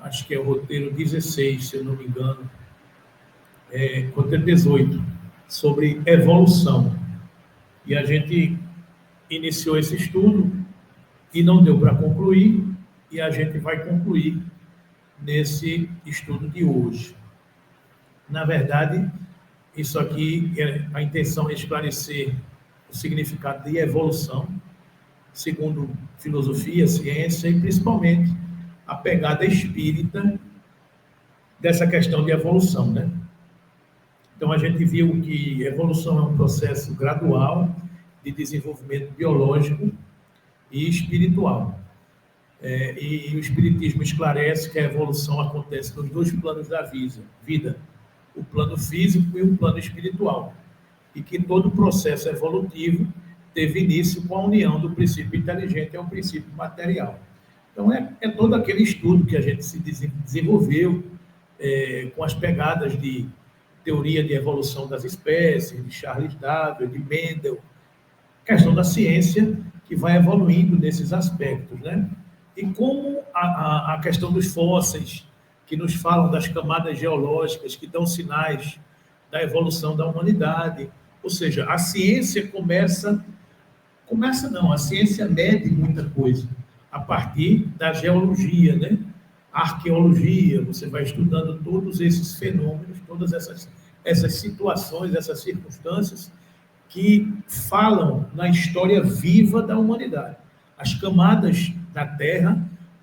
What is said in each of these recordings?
acho que é o roteiro 16, se eu não me engano, roteiro 18, sobre evolução. E a gente iniciou esse estudo e não deu para concluir, e a gente vai concluir nesse estudo de hoje. Na verdade, isso aqui, a intenção é esclarecer o significado de evolução, segundo filosofia, ciência e principalmente a pegada espírita dessa questão de evolução, né? Então, a gente viu que evolução é um processo gradual de desenvolvimento biológico e espiritual. E o Espiritismo esclarece que a evolução acontece nos dois planos da vida, o plano físico e o plano espiritual, e que todo processo evolutivo teve início com a união do princípio inteligente ao princípio material. Então, é todo aquele estudo que a gente se desenvolveu com as pegadas de teoria de evolução das espécies, de Charles Darwin, de Mendel, questão da ciência que vai evoluindo nesses aspectos, né? E como a questão dos fósseis, que nos falam das camadas geológicas, que dão sinais da evolução da humanidade. Ou seja, a ciência a ciência mede muita coisa a partir da geologia, né? A arqueologia, você vai estudando todos esses fenômenos, todas essas situações, essas circunstâncias que falam na história viva da humanidade. As camadas da Terra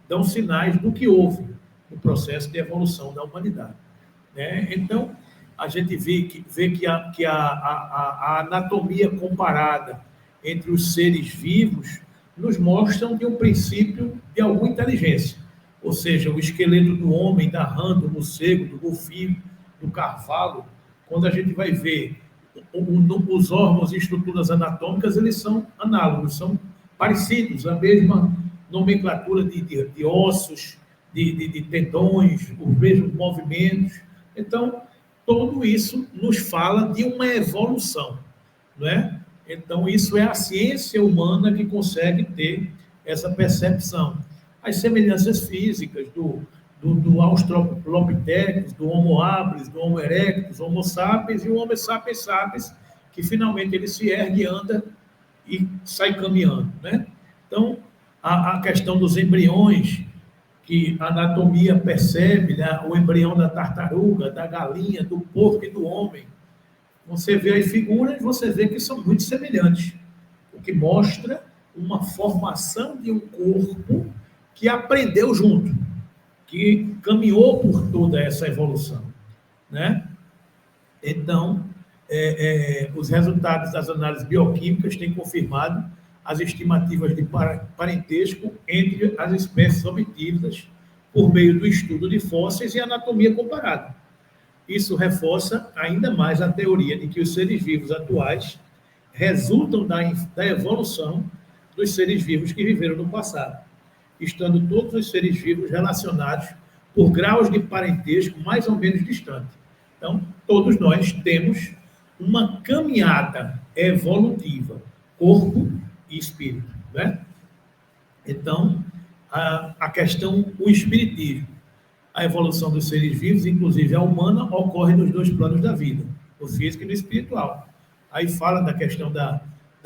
dão sinais do que houve no processo de evolução da humanidade, né? Então, a gente vê que a anatomia comparada entre os seres vivos nos mostram de um princípio de alguma inteligência. Ou seja, o esqueleto do homem, da rã, do morcego, do golfinho, do cavalo, quando a gente vai ver os órgãos e estruturas anatômicas, eles são análogos, são parecidos, a mesma nomenclatura de ossos, de tendões, os mesmos movimentos. Então, tudo isso nos fala de uma evolução, não é? Então, isso é a ciência humana que consegue ter essa percepção. As semelhanças físicas do Australopithecus, do Homo habilis, do Homo erectus, Homo sapiens e o Homo sapiens sapiens, que finalmente ele se ergue, anda e sai caminhando, né? Então, a questão dos embriões, que a anatomia percebe, né? O embrião da tartaruga, da galinha, do porco e do homem. Você vê as figuras, você vê que são muito semelhantes, o que mostra uma formação de um corpo que aprendeu junto, que caminhou por toda essa evolução, né? Então, os resultados das análises bioquímicas têm confirmado as estimativas de parentesco entre as espécies obtidas por meio do estudo de fósseis e anatomia comparada. Isso reforça ainda mais a teoria de que os seres vivos atuais resultam da evolução dos seres vivos que viveram no passado, estando todos os seres vivos relacionados por graus de parentesco mais ou menos distantes. Então, todos nós temos uma caminhada evolutiva, corpo e espírito, né? Então, a questão, o espiritismo, a evolução dos seres vivos, inclusive a humana, ocorre nos dois planos da vida, o físico e o espiritual. Aí fala da questão da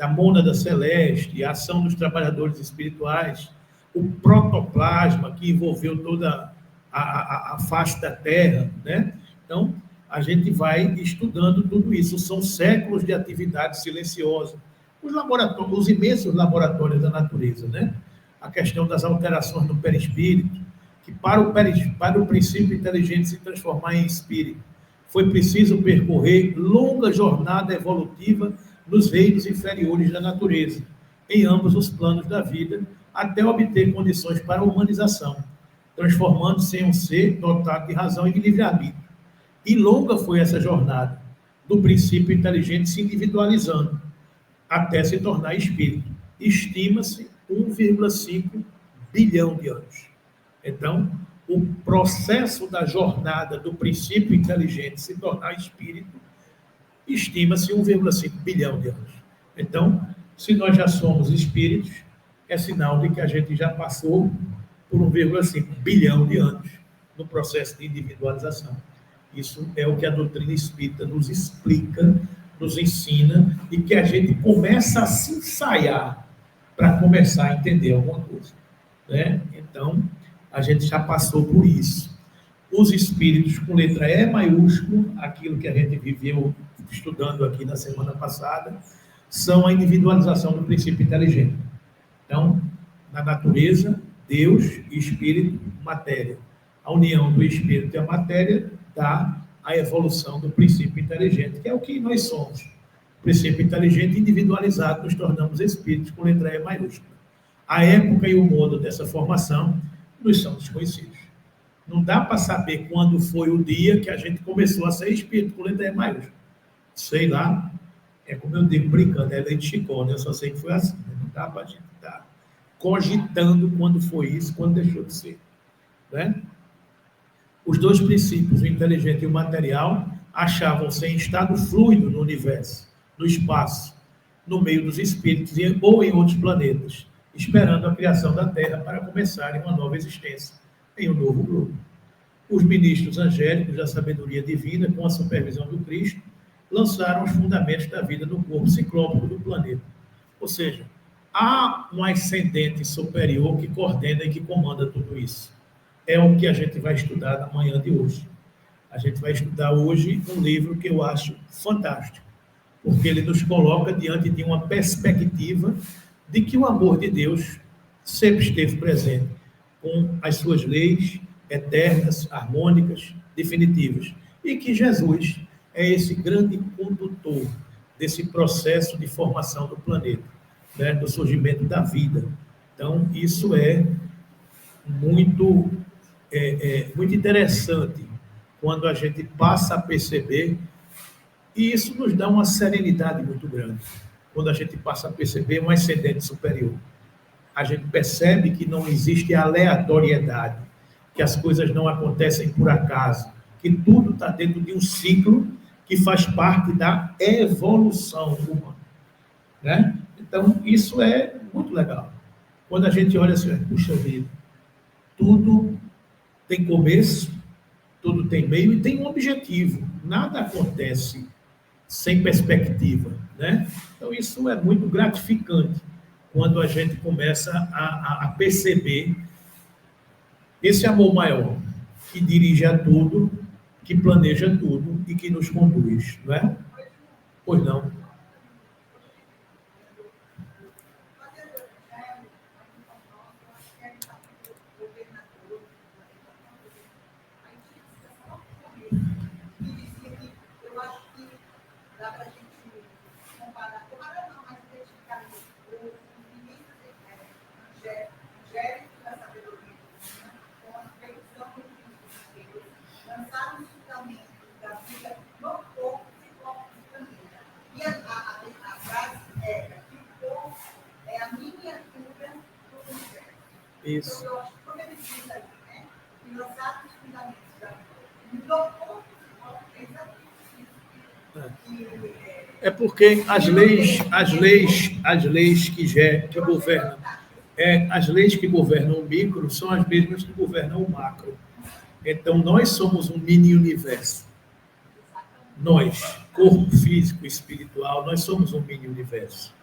mônada celeste, a ação dos trabalhadores espirituais, o protoplasma que envolveu toda a face da Terra, né? Então, a gente vai estudando tudo isso. São séculos de atividade silenciosa. Os imensos laboratórios da natureza, né? A questão das alterações no perispírito, que para o princípio inteligente se transformar em espírito, foi preciso percorrer longa jornada evolutiva nos reinos inferiores da natureza, em ambos os planos da vida, até obter condições para a humanização, transformando-se em um ser dotado de razão e de livre-arbítrio. E longa foi essa jornada, do princípio inteligente se individualizando, até se tornar espírito. Estima-se 1,5 bilhão de anos. Então, o processo da jornada do princípio inteligente se tornar espírito, estima-se 1,5 bilhão de anos. Então, se nós já somos espíritos, é sinal de que a gente já passou por 1,5 bilhão de anos no processo de individualização. Isso é o que a doutrina espírita nos explica, nos ensina, e que a gente começa a se ensaiar para começar a entender alguma coisa, né? Então, a gente já passou por isso. Os espíritos com letra E maiúsculo, aquilo que a gente viveu estudando aqui na semana passada, são a individualização do princípio inteligente. Então, na natureza, Deus, espírito, matéria. A união do espírito e a matéria dá a evolução do princípio inteligente, que é o que nós somos. O princípio inteligente individualizado, nos tornamos espíritos com letra E maiúscula. A época e o modo dessa formação nos são desconhecidos. Não dá para saber quando foi o dia que a gente começou a ser espírito com letra E maiúscula. Sei lá, é como eu digo brincando, é leite chicó, né? Eu só sei que foi assim, né? Não dá para a gente estar cogitando quando foi isso, quando deixou de ser, né? Os dois princípios, o inteligente e o material, achavam-se em estado fluido no universo, no espaço, no meio dos espíritos ou em outros planetas, esperando a criação da Terra para começarem uma nova existência em um novo globo. Os ministros angélicos da sabedoria divina, com a supervisão do Cristo, lançaram os fundamentos da vida no corpo ciclópico do planeta. Ou seja, há um ascendente superior que coordena e que comanda tudo isso. É o que a gente vai estudar na manhã de hoje. A gente vai estudar hoje um livro que eu acho fantástico, porque ele nos coloca diante de uma perspectiva de que o amor de Deus sempre esteve presente, com as suas leis eternas, harmônicas, definitivas, e que Jesus é esse grande condutor desse processo de formação do planeta, né, do surgimento da vida. Então, isso é muito interessante quando a gente passa a perceber, e isso nos dá uma serenidade muito grande, quando a gente passa a perceber um ascendente superior. A gente percebe que não existe aleatoriedade, que as coisas não acontecem por acaso, que tudo está dentro de um ciclo que faz parte da evolução humana, né? Então, isso é muito legal. Quando a gente olha assim, puxa vida, tudo tem começo, tudo tem meio e tem um objetivo. Nada acontece sem perspectiva, né? Então, isso é muito gratificante quando a gente começa a perceber esse amor maior que dirige a tudo, que planeja tudo e que nos conduz, não é? Pois não. Isso. É porque as leis que governam, as leis que governam o micro são as mesmas que governam o macro. Então, nós somos um mini-universo. Nós, corpo físico e espiritual, nós somos um mini-universo.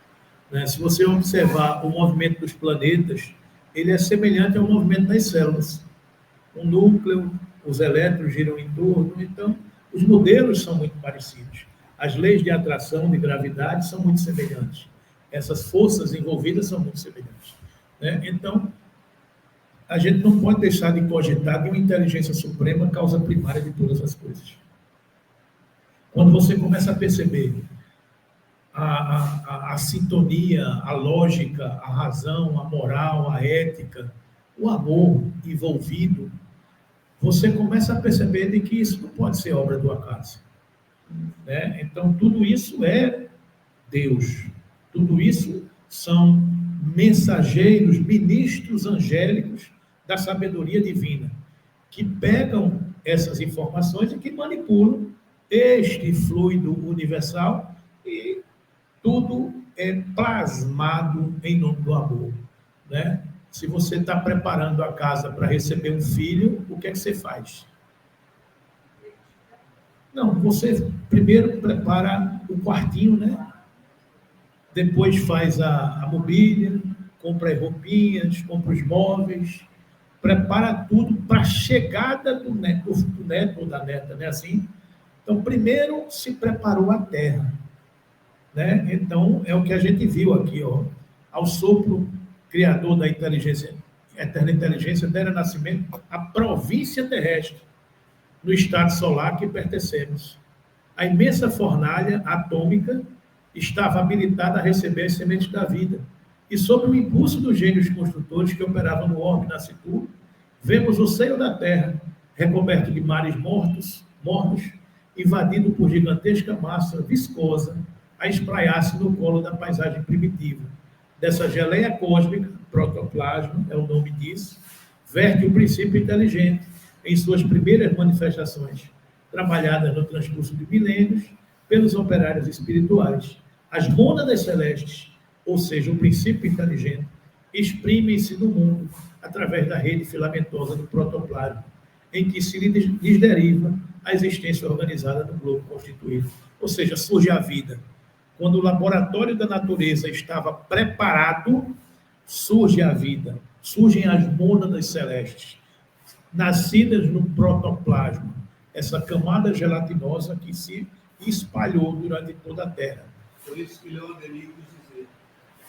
Né? Se você observar o movimento dos planetas, ele é semelhante ao movimento das células. O núcleo, os elétrons giram em torno, então, os modelos são muito parecidos. As leis de atração, de gravidade, são muito semelhantes. Essas forças envolvidas são muito semelhantes, né? Então, a gente não pode deixar de cogitar de uma inteligência suprema causa primária de todas as coisas. Quando você começa a perceber a sintonia, a lógica, a razão, a moral, a ética, o amor envolvido, você começa a perceber de que isso não pode ser obra do acaso, né? Então, tudo isso é Deus. Tudo isso são mensageiros, ministros angélicos da sabedoria divina, que pegam essas informações e que manipulam este fluido universal, e tudo é plasmado em nome do amor, né? Se você está preparando a casa para receber um filho, o que é que você faz? Não, você primeiro prepara o quartinho, né? Depois faz a mobília, compra as roupinhas, compra os móveis, prepara tudo para a chegada do neto ou da neta, né? Assim. Então, primeiro se preparou a terra, né? Então, é o que a gente viu aqui, ó. Ao sopro criador da inteligência, eterna inteligência, dera nascimento à província terrestre, no estado solar que pertencemos. A imensa fornalha atômica estava habilitada a receber as sementes da vida. E sob o impulso dos gênios construtores que operavam no orbe nascituro, vemos o seio da terra, recoberto de mares mornos, invadido por gigantesca massa viscosa, a espraiar-se no colo da paisagem primitiva. Dessa geleia cósmica, protoplasma, é o nome disso, verte o princípio inteligente em suas primeiras manifestações, trabalhadas no transcurso de milênios pelos operários espirituais. As mônadas celestes, ou seja, o princípio inteligente, exprimem-se no mundo através da rede filamentosa do protoplasma, em que se lhes deriva a existência organizada do globo constituído. Ou seja, surge a vida. Quando o laboratório da natureza estava preparado, surge a vida, surgem as mônadas celestes, nascidas no protoplasma, essa camada gelatinosa que se espalhou durante toda a Terra. Por isso que Leon Denis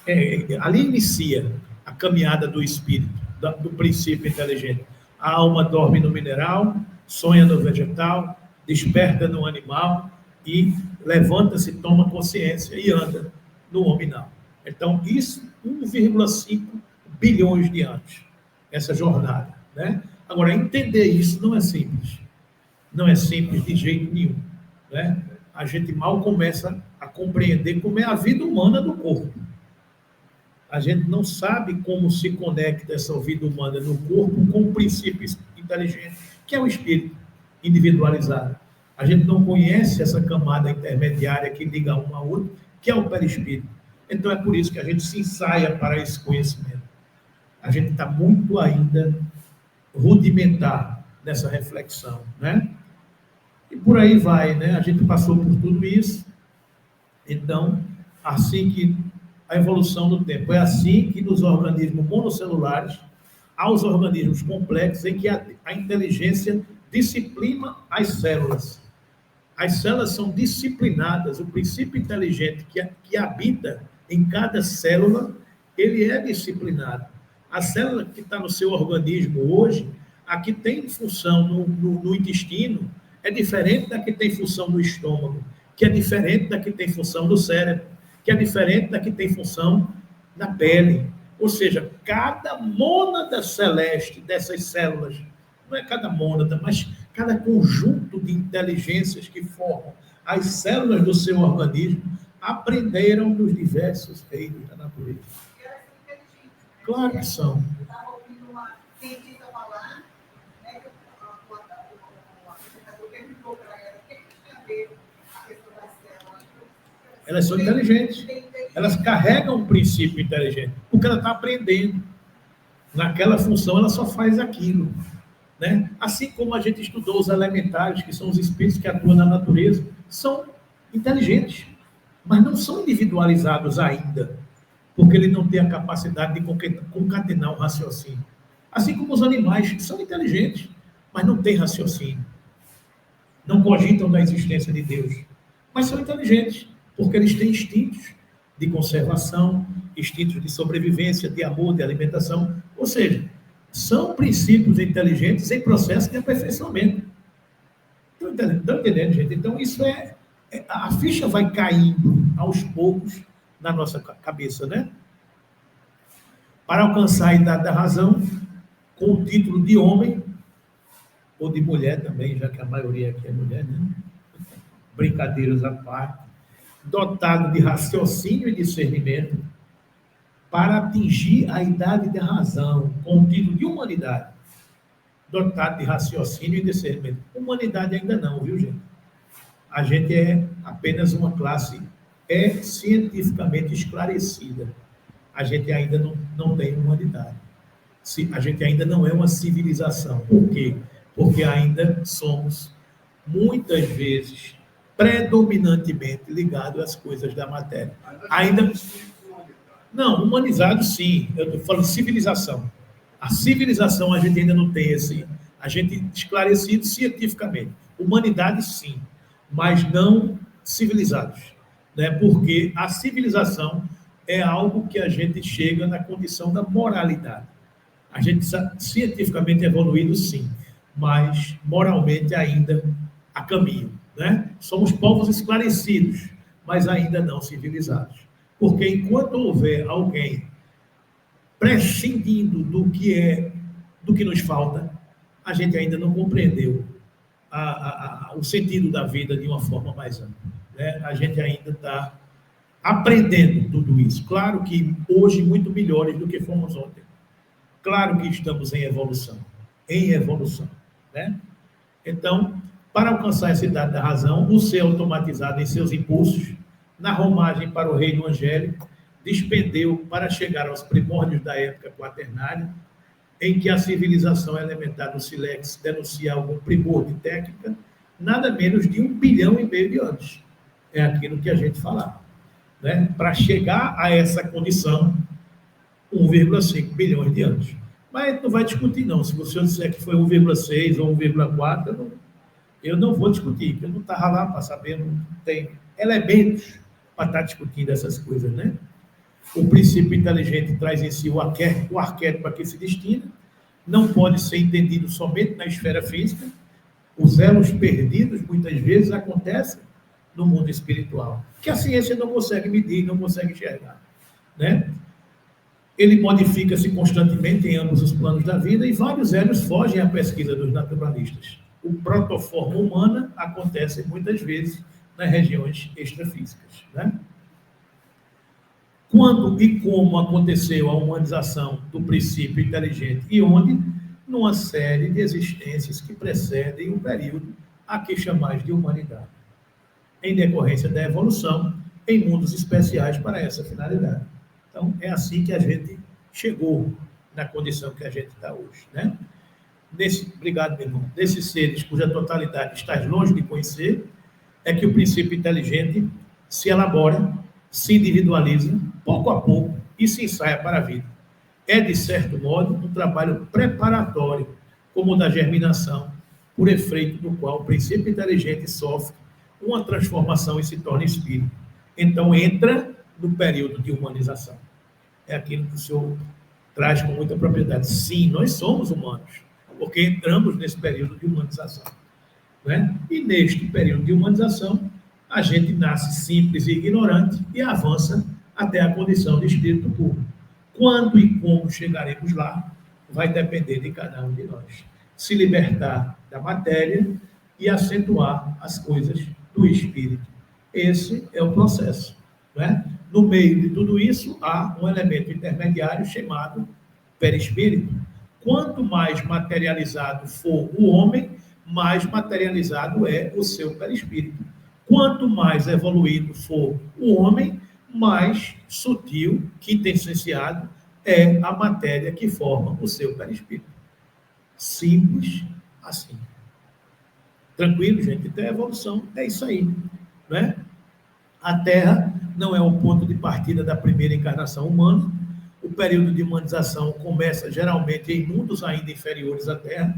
quis dizer. Ali inicia a caminhada do espírito, do princípio inteligente. A alma dorme no mineral, sonha no vegetal, desperta no animal e levanta-se, toma consciência e anda no hominal. Então, isso, 1,5 bilhões de anos, essa jornada, né? Agora, entender isso não é simples. Não é simples de jeito nenhum, né? A gente mal começa a compreender como é a vida humana do corpo. A gente não sabe como se conecta essa vida humana no corpo com o princípio inteligente, que é o espírito individualizado. A gente não conhece essa camada intermediária que liga um ao outro, que é o perispírito. Então, é por isso que a gente se ensaia para esse conhecimento. A gente está muito ainda rudimentar nessa reflexão, né? E por aí vai, né? A gente passou por tudo isso. Então, assim que a evolução do tempo, é assim que nos organismos monocelulares, aos organismos complexos, em que a inteligência disciplina as células. As células são disciplinadas, o princípio inteligente que habita em cada célula, ele é disciplinado. A célula que está no seu organismo hoje, a que tem função no intestino, é diferente da que tem função no estômago, que é diferente da que tem função no cérebro, que é diferente da que tem função na pele. Ou seja, cada mônada celeste dessas células, não é cada mônada, mas cada conjunto de inteligências que formam as células do seu organismo, aprenderam dos diversos reinos da natureza. Claro que são. Eu estava ouvindo uma cientista falar, né, que o apresentador perguntou para ela o que tinha a ver a questão das células. Elas são inteligentes. Elas carregam um princípio inteligente, porque ela está aprendendo. Naquela função, ela só faz aquilo, né? Assim como a gente estudou os elementares, que são os espíritos que atuam na natureza, são inteligentes, mas não são individualizados ainda, porque ele não tem a capacidade de concatenar um raciocínio. Assim como os animais, que são inteligentes, mas não têm raciocínio. Não cogitam da existência de Deus, mas são inteligentes, porque eles têm instintos de conservação, instintos de sobrevivência, de amor, de alimentação. Ou seja, são princípios inteligentes em processo de aperfeiçoamento. Estão entendendo, gente? Então, isso a ficha vai caindo aos poucos na nossa cabeça, né? Para alcançar a idade da razão, com o título de homem, ou de mulher também, já que a maioria aqui é mulher, né? Brincadeiras à parte, dotado de raciocínio e discernimento, para atingir a idade da razão, com o título de humanidade, dotado de raciocínio e discernimento. Humanidade ainda não, viu, gente? A gente é apenas uma classe cientificamente esclarecida. A gente ainda não tem humanidade. A gente ainda não é uma civilização. Por quê? Porque ainda somos, muitas vezes, predominantemente ligados às coisas da matéria. Ainda não, humanizado sim, eu estou falando de civilização. A civilização a gente ainda não tem a gente esclarecido cientificamente. Humanidade sim, mas não civilizados, né? Porque a civilização é algo que a gente chega na condição da moralidade. A gente cientificamente evoluído sim, mas moralmente ainda a caminho, né? Somos povos esclarecidos, mas ainda não civilizados. Porque enquanto houver alguém prescindindo do que nos falta, a gente ainda não compreendeu o sentido da vida de uma forma mais ampla, né? A gente ainda está aprendendo tudo isso. Claro que hoje muito melhores do que fomos ontem. Claro que estamos em evolução, né? Então, para alcançar essa idade da razão, o ser automatizado em seus impulsos, na romagem para o reino angélico, despendeu para chegar aos primórdios da época quaternária, em que a civilização elementar do Silex denuncia algum primor de técnica, nada menos de 1,5 bilhão de anos. É aquilo que a gente falava, né? Para chegar a essa condição, 1,5 bilhões de anos. Mas a gente não vai discutir, não. Se você disser que foi 1,6 ou 1,4, eu não vou discutir, porque eu não estava lá para saber, não tem elementos para estar discutindo essas coisas, né? O princípio inteligente traz em si o arquétipo a que se destina, não pode ser entendido somente na esfera física. Os elos perdidos, muitas vezes, acontecem no mundo espiritual, que a ciência não consegue medir, não consegue enxergar, né? Ele modifica-se constantemente em ambos os planos da vida e vários elos fogem à pesquisa dos naturalistas. O protoforma humana acontece muitas vezes nas regiões extrafísicas, né? Quando e como aconteceu a humanização do princípio inteligente e onde? Numa série de existências que precedem o período a que chamais de humanidade, em decorrência da evolução em mundos especiais para essa finalidade. Então, é assim que a gente chegou na condição que a gente está hoje, né? Obrigado, meu irmão. Desses seres cuja totalidade estás longe de conhecer, é que o princípio inteligente se elabora, se individualiza, pouco a pouco, e se ensaia para a vida. É, de certo modo, um trabalho preparatório, como o da germinação, por efeito do qual o princípio inteligente sofre uma transformação e se torna espírito. Então, entra no período de humanização. É aquilo que o senhor traz com muita propriedade. Sim, nós somos humanos, porque entramos nesse período de humanização, né? E neste período de humanização, a gente nasce simples e ignorante e avança até a condição de espírito puro. Quando e como chegaremos lá, vai depender de cada um de nós. Se libertar da matéria e acentuar as coisas do espírito. Esse é o processo, né? No meio de tudo isso, há um elemento intermediário chamado perispírito. Quanto mais materializado for o homem, mais materializado é o seu perispírito. Quanto mais evoluído for o homem, mais sutil, quintessenciado é a matéria que forma o seu perispírito. Simples assim. Tranquilo, gente? Então, a evolução é isso aí, né? A Terra não é o ponto de partida da primeira encarnação humana. O período de humanização começa geralmente em mundos ainda inferiores à Terra.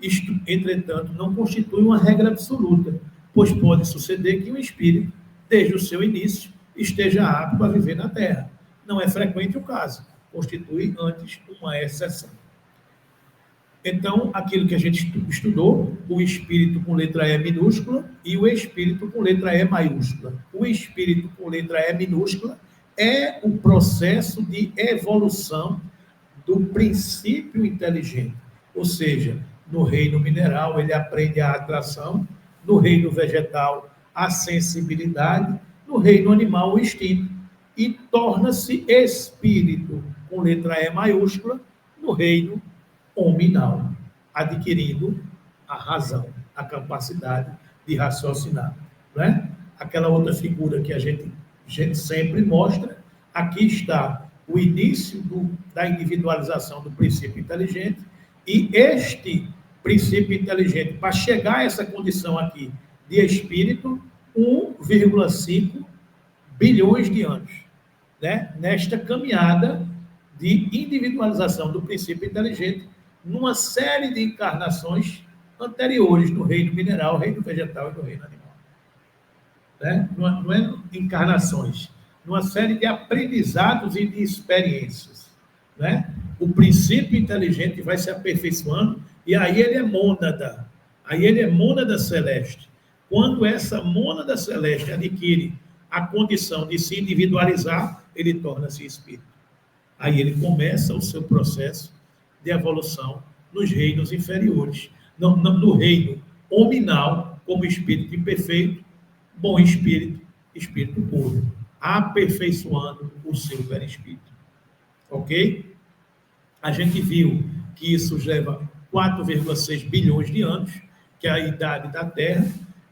Isto, entretanto, não constitui uma regra absoluta, pois pode suceder que um espírito, desde o seu início, esteja apto a viver na Terra. Não é frequente o caso, constitui antes uma exceção. Então, aquilo que a gente estudou, o espírito com letra E minúscula e o espírito com letra E maiúscula. O espírito com letra E minúscula é o processo de evolução do princípio inteligente. Ou seja, no reino mineral ele aprende a atração, no reino vegetal a sensibilidade, no reino animal o instinto, e torna-se espírito com letra E maiúscula no reino hominal, adquirindo a razão, a capacidade de raciocinar, né? Aquela outra figura que a gente sempre mostra, aqui está o início da individualização do princípio inteligente, e este princípio inteligente, para chegar a essa condição aqui de espírito, 1,5 bilhões de anos, né? Nesta caminhada de individualização do princípio inteligente, numa série de encarnações anteriores no reino mineral, reino vegetal e no reino animal. Né? Não é encarnações, numa série de aprendizados e de experiências. Né? O princípio inteligente vai se aperfeiçoando, e aí ele é mônada, aí ele é mônada celeste. Quando essa mônada celeste adquire a condição de se individualizar, ele torna-se espírito. Aí ele começa o seu processo de evolução nos reinos inferiores, no reino hominal, como espírito imperfeito, bom espírito, espírito puro, aperfeiçoando o seu perispírito. Ok? A gente viu que isso leva 4,6 bilhões de anos, que é a idade da Terra,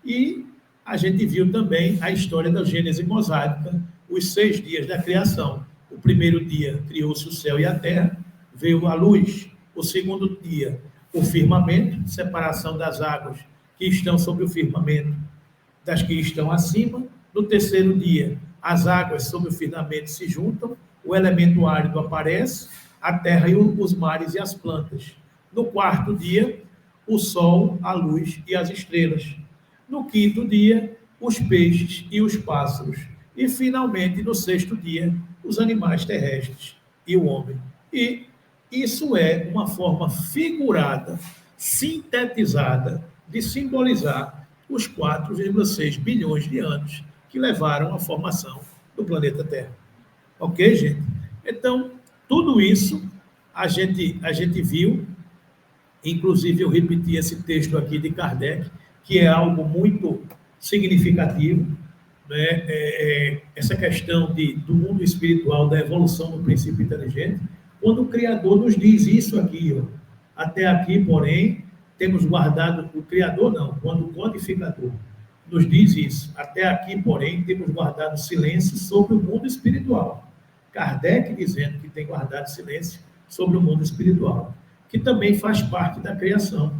e a gente viu também a história da Gênese mosaica, os 6 dias da criação. O primeiro dia criou-se o céu e a terra, veio a luz. O segundo dia, o firmamento, separação das águas que estão sobre o firmamento das que estão acima. No terceiro dia, as águas sobre o firmamento se juntam, o elemento árido aparece, a terra e os mares e as plantas. No quarto dia, o sol, a luz e as estrelas. No quinto dia, os peixes e os pássaros. E, finalmente, no sexto dia, os animais terrestres e o homem. E isso é uma forma figurada, sintetizada, de simbolizar os 4,6 bilhões de anos que levaram à formação do planeta Terra. Ok, gente? Então, tudo isso a gente viu, inclusive eu repeti esse texto aqui de Kardec, que é algo muito significativo, né? Essa questão do mundo espiritual, da evolução do princípio inteligente, quando o Criador nos diz isso aqui, ó, até aqui, porém, temos guardado, o Criador não, quando o codificador nos diz isso, até aqui, porém, temos guardado silêncio sobre o mundo espiritual. Kardec dizendo que tem guardado silêncio sobre o mundo espiritual, que também faz parte da criação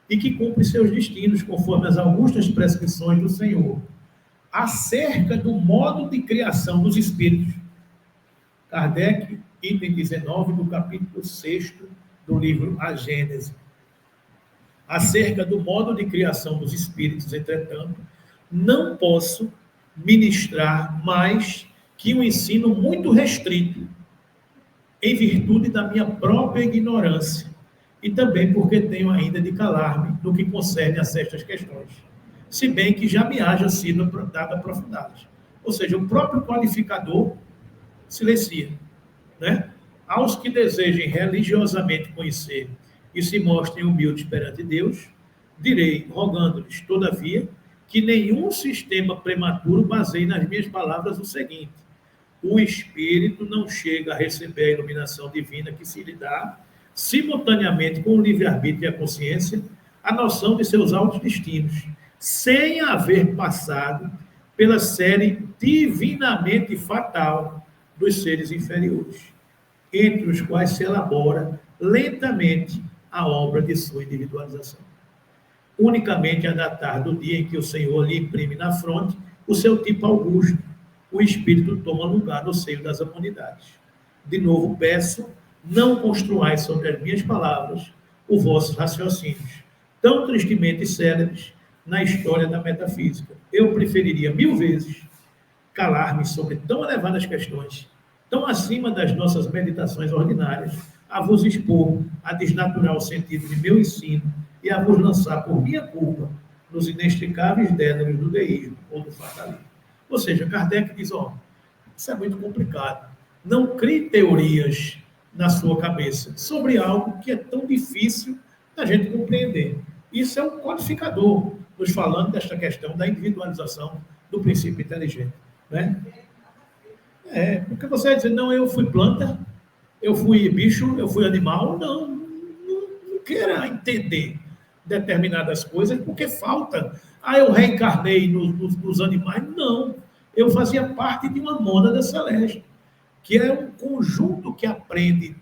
e que cumpre seus destinos conforme as augustas prescrições do Senhor, acerca do modo de criação dos espíritos. Kardec, item 19 do capítulo 6 do livro A Gênese. Acerca do modo de criação dos espíritos, entretanto, não posso ministrar mais que um ensino muito restrito, em virtude da minha própria ignorância, e também porque tenho ainda de calar-me no que concerne a certas questões, se bem que já me haja sido dada aprofundada. Ou seja, o próprio qualificador silencia, né? Aos que desejem religiosamente conhecer e se mostrem humildes perante Deus, direi, rogando-lhes, todavia, que nenhum sistema prematuro baseie nas minhas palavras o seguinte: o espírito não chega a receber a iluminação divina que se lhe dá, simultaneamente com o livre-arbítrio e a consciência, a noção de seus altos destinos, sem haver passado pela série divinamente fatal dos seres inferiores, entre os quais se elabora lentamente a obra de sua individualização. Unicamente a datar do dia em que o Senhor lhe imprime na fronte o seu tipo augusto, o espírito toma lugar no seio das humanidades. De novo peço, não construais sobre as minhas palavras os vossos raciocínios, tão tristemente célebres na história da metafísica. Eu preferiria 1000 vezes calar-me sobre tão elevadas questões, tão acima das nossas meditações ordinárias, a vos expor, a desnaturar o sentido de meu ensino e a vos lançar por minha culpa nos inextricáveis dédalos do deísmo ou do fatalismo. Ou seja, Kardec diz, isso é muito complicado. Não crie teorias na sua cabeça sobre algo que é tão difícil da gente compreender. Isso é um codificador, nos falando desta questão da individualização do princípio inteligente. Né? Porque você vai dizer, não, eu fui planta, eu fui bicho, eu fui animal. Não queira entender determinadas coisas, porque falta. Eu reencarnei nos animais. Não, eu fazia parte de uma mônada celeste, que é um conjunto que aprende,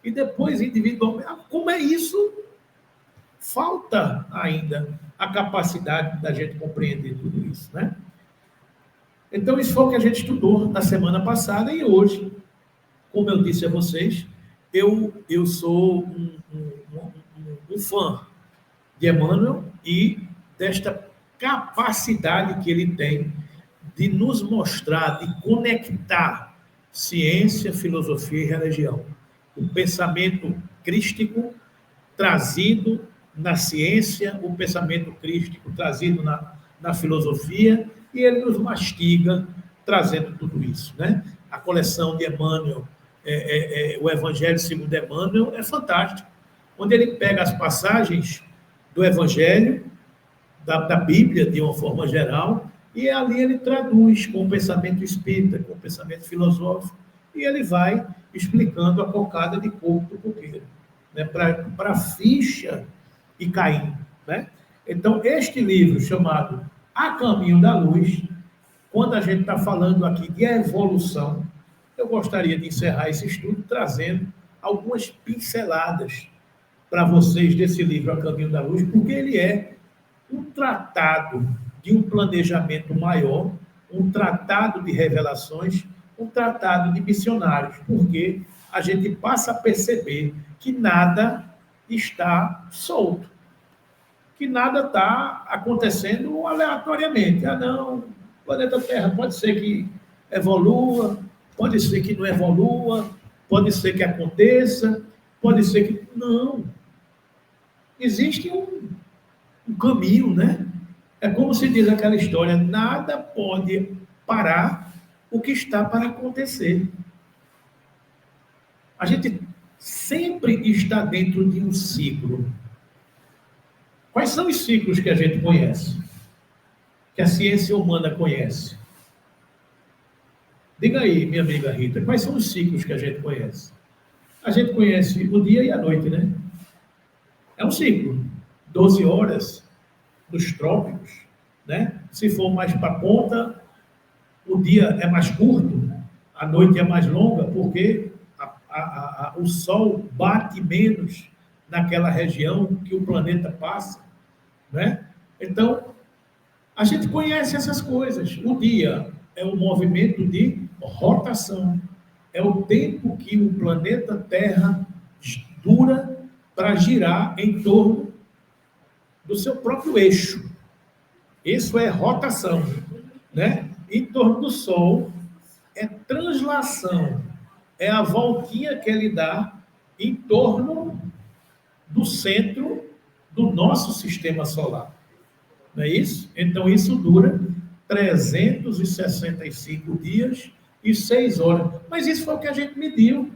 e depois individualmente. Como é isso? Falta ainda a capacidade da gente compreender tudo isso, né? Então, isso foi o que a gente estudou na semana passada, e hoje, como eu disse a vocês, eu sou um fã de Emmanuel e desta capacidade que ele tem de nos mostrar, de conectar ciência, filosofia e religião. O pensamento crístico trazido na ciência, o pensamento crístico trazido na filosofia, e ele nos mastiga trazendo tudo isso, né? A coleção de Emmanuel, o Evangelho segundo Emmanuel, é fantástico, onde ele pega as passagens do Evangelho, da Bíblia, de uma forma geral, e ali ele traduz com o pensamento espírita, com o pensamento filosófico, e ele vai explicando a cocada de coco do coqueiro, né, para ficha e Caim, né? Então, este livro chamado A Caminho da Luz, quando a gente está falando aqui de evolução, eu gostaria de encerrar esse estudo trazendo algumas pinceladas para vocês desse livro A Caminho da Luz, porque ele é um tratado de um planejamento maior, um tratado de revelações, um tratado de missionários, porque a gente passa a perceber que nada está solto, que nada está acontecendo aleatoriamente. Não, o planeta Terra pode ser que evolua, pode ser que não evolua, pode ser que aconteça, pode ser que... Não. Existe um caminho, né? É como se diz aquela história, nada pode parar o que está para acontecer. A gente sempre está dentro de um ciclo. Quais são os ciclos que a gente conhece? Que a ciência humana conhece? Diga aí, minha amiga Rita, quais são os ciclos que a gente conhece? A gente conhece o dia e a noite, né? É um ciclo. 12 horas dos trópicos, né? Se for mais para a ponta, o dia é mais curto, a noite é mais longa, porque o Sol bate menos naquela região que o planeta passa, né? Então, a gente conhece essas coisas. O dia é um movimento de rotação. É o tempo que o planeta Terra dura para girar em torno do seu próprio eixo. Isso é rotação, né? Em torno do Sol é translação, é a voltinha que ele dá em torno do centro do nosso sistema solar. Não é isso? Então, isso dura 365 dias e 6 horas. Mas isso foi o que a gente mediu.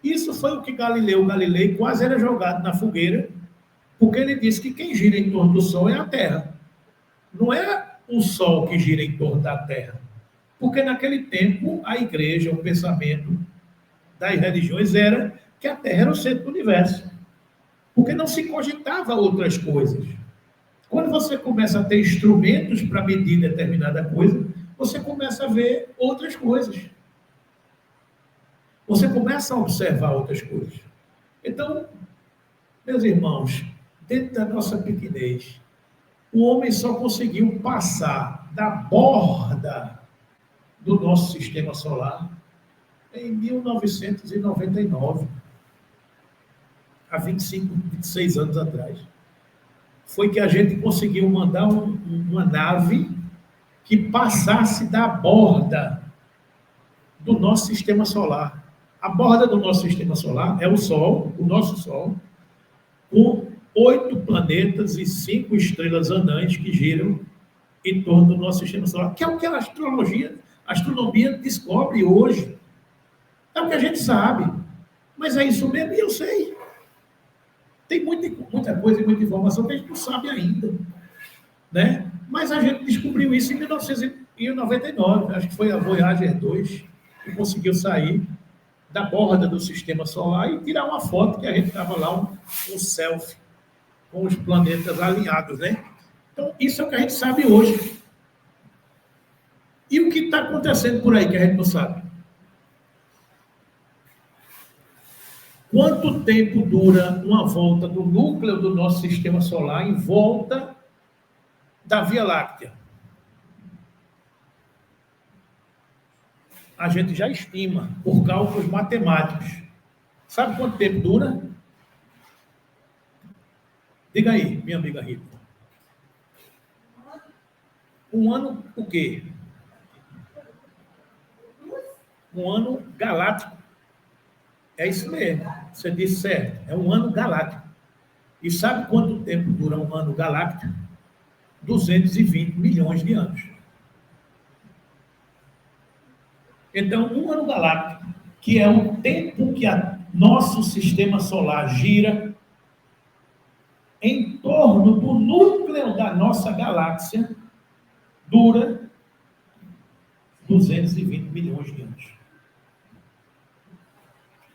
Isso foi o que Galileu Galilei quase era jogado na fogueira, porque ele disse que quem gira em torno do Sol é a Terra. Não é o Sol que gira em torno da Terra. Porque naquele tempo, a igreja, o pensamento das religiões era que a Terra era o centro do universo. Porque não se cogitava outras coisas. Quando você começa a ter instrumentos para medir determinada coisa, você começa a ver outras coisas. Você começa a observar outras coisas. Então, meus irmãos, dentro da nossa pequenez, o homem só conseguiu passar da borda do nosso sistema solar em 1999, há 26 anos atrás. Foi que a gente conseguiu mandar uma nave que passasse da borda do nosso sistema solar. A borda do nosso sistema solar é o Sol, o nosso Sol, com 8 planetas e 5 estrelas anãs que giram em torno do nosso sistema solar, que é o que a astronomia descobre hoje. É o que a gente sabe. Mas é isso mesmo, e eu sei. Tem muita coisa e muita informação que a gente não sabe ainda, né? Mas a gente descobriu isso em 1999, acho que foi a Voyager 2, que conseguiu sair da borda do sistema solar e tirar uma foto que a gente estava lá, um selfie, com os planetas alinhados, né? Então, isso é o que a gente sabe hoje. E o que está acontecendo por aí que a gente não sabe? Quanto tempo dura uma volta do núcleo do nosso sistema solar em volta da Via Láctea? A gente já estima, por cálculos matemáticos. Sabe quanto tempo dura? Diga aí, minha amiga Rita. Um ano o quê? Um ano galáctico. É isso mesmo. Você disse certo. É um ano galáctico. E sabe quanto tempo dura um ano galáctico? 220 milhões de anos. Então, um ano galáctico, que é o tempo que nosso sistema solar gira em torno do núcleo da nossa galáxia, dura 220 milhões de anos.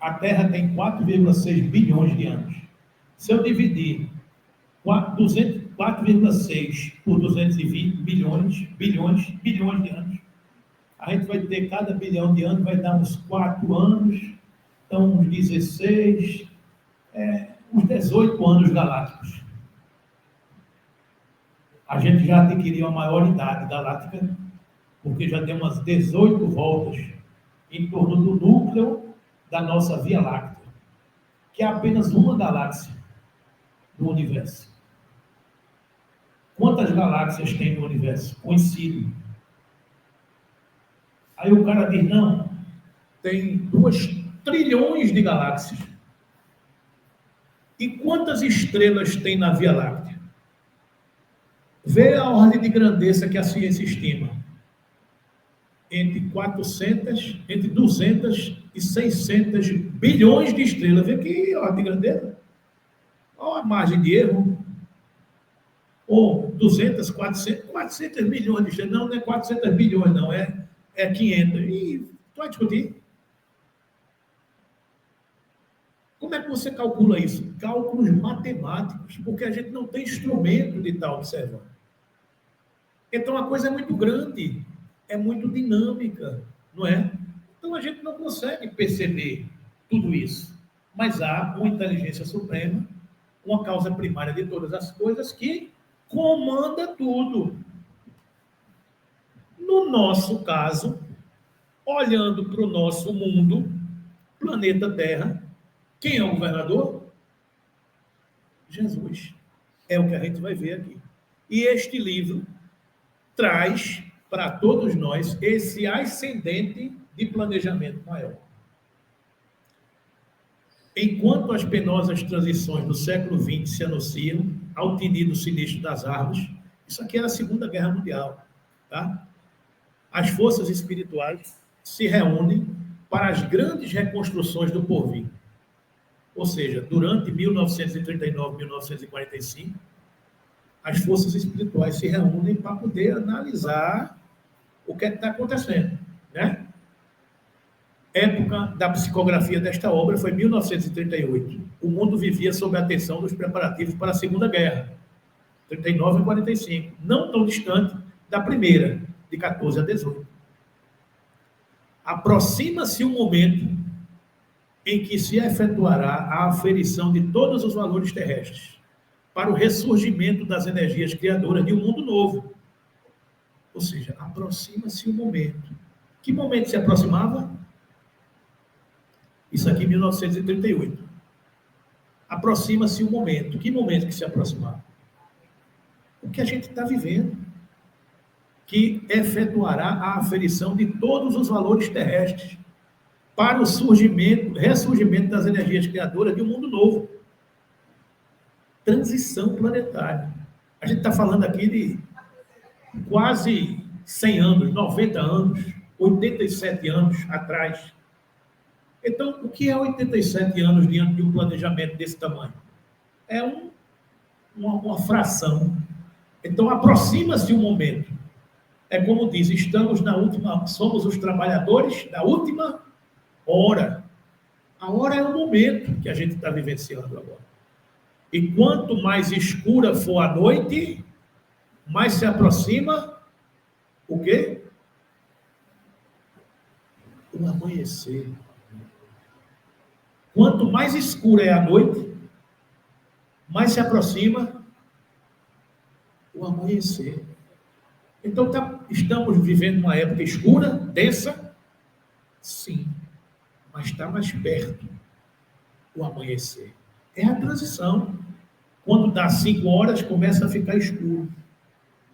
A Terra tem 4,6 bilhões de anos. Se eu dividir 4,6 por 220 bilhões de anos, a gente vai ter, cada bilhão de anos vai dar uns 4 anos, então uns 16, uns 18 anos galácticos. A gente já adquiriu a maioridade galáctica, porque já tem umas 18 voltas em torno do núcleo da nossa Via Láctea, que é apenas uma galáxia do universo. Quantas galáxias tem no universo? Conhecido. Aí o cara diz, não, tem 2 trilhões de galáxias. E quantas estrelas tem na Via Láctea? Vê a ordem de grandeza que a ciência estima. Entre 200 e 600 bilhões de estrelas. Vê que ordem de grandeza. Olha a margem de erro. Ou 200, 400 milhões de estrelas. Não é 400 bilhões, não. É 500. E tu vai discutir? Como é que você calcula isso? Cálculos matemáticos, porque a gente não tem instrumento de estar observando. Então, a coisa é muito grande, é muito dinâmica, não é? Então, a gente não consegue perceber tudo isso. Mas há uma inteligência suprema, uma causa primária de todas as coisas, que comanda tudo. No nosso caso, olhando para o nosso mundo, planeta Terra, quem é o governador? Jesus. É o que a gente vai ver aqui. E este livro traz para todos nós esse ascendente de planejamento maior. Enquanto as penosas transições do século XX se anunciam ao tinido sinistro das armas, isso aqui era a Segunda Guerra Mundial, tá? As forças espirituais se reúnem para as grandes reconstruções do porvir. Ou seja, durante 1939, 1945, as forças espirituais se reúnem para poder analisar o que está acontecendo, né? Época da psicografia desta obra foi 1938. O mundo vivia sob a atenção dos preparativos para a Segunda Guerra, 39 e 45, não tão distante da primeira, de 14 a 18. Aproxima-se o momento em que se efetuará a aferição de todos os valores terrestres para o ressurgimento das energias criadoras de um mundo novo. Ou seja, aproxima-se o momento. Que momento se aproximava? Isso aqui em 1938. Aproxima-se o momento. Que momento que se aproximava? O que a gente está vivendo. Que efetuará a aferição de todos os valores terrestres para o ressurgimento das energias criadoras de um mundo novo. Transição planetária. A gente está falando aqui de quase 100 anos, 90 anos, 87 anos atrás. Então, o que é 87 anos diante de um planejamento desse tamanho? É uma fração. Então, aproxima-se o momento. É como diz, somos os trabalhadores da última hora. A hora é o momento que a gente está vivenciando agora. E quanto mais escura for a noite, mais se aproxima o quê? O amanhecer. Quanto mais escura é a noite, mais se aproxima o amanhecer. Então, estamos vivendo uma época escura, densa? Sim, mas está mais perto o amanhecer. É a transição. Quando dá 5 horas, começa a ficar escuro.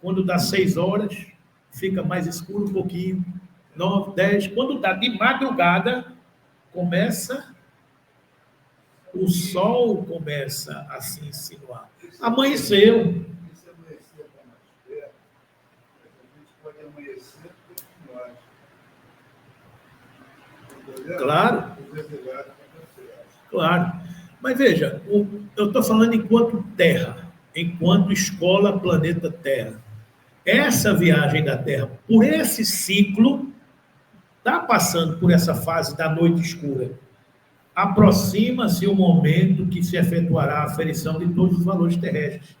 Quando dá 6 horas, fica mais escuro um pouquinho. 9, 10. Quando dá de madrugada, o sol começa a se insinuar. Amanheceu. Se amanhecer para mais perto, a gente pode amanhecer continuar. Claro. Claro. Mas veja, eu estou falando enquanto Terra, enquanto escola planeta Terra. Essa viagem da Terra, por esse ciclo, está passando por essa fase da noite escura. Aproxima-se o momento que se efetuará a aferição de todos os valores terrestres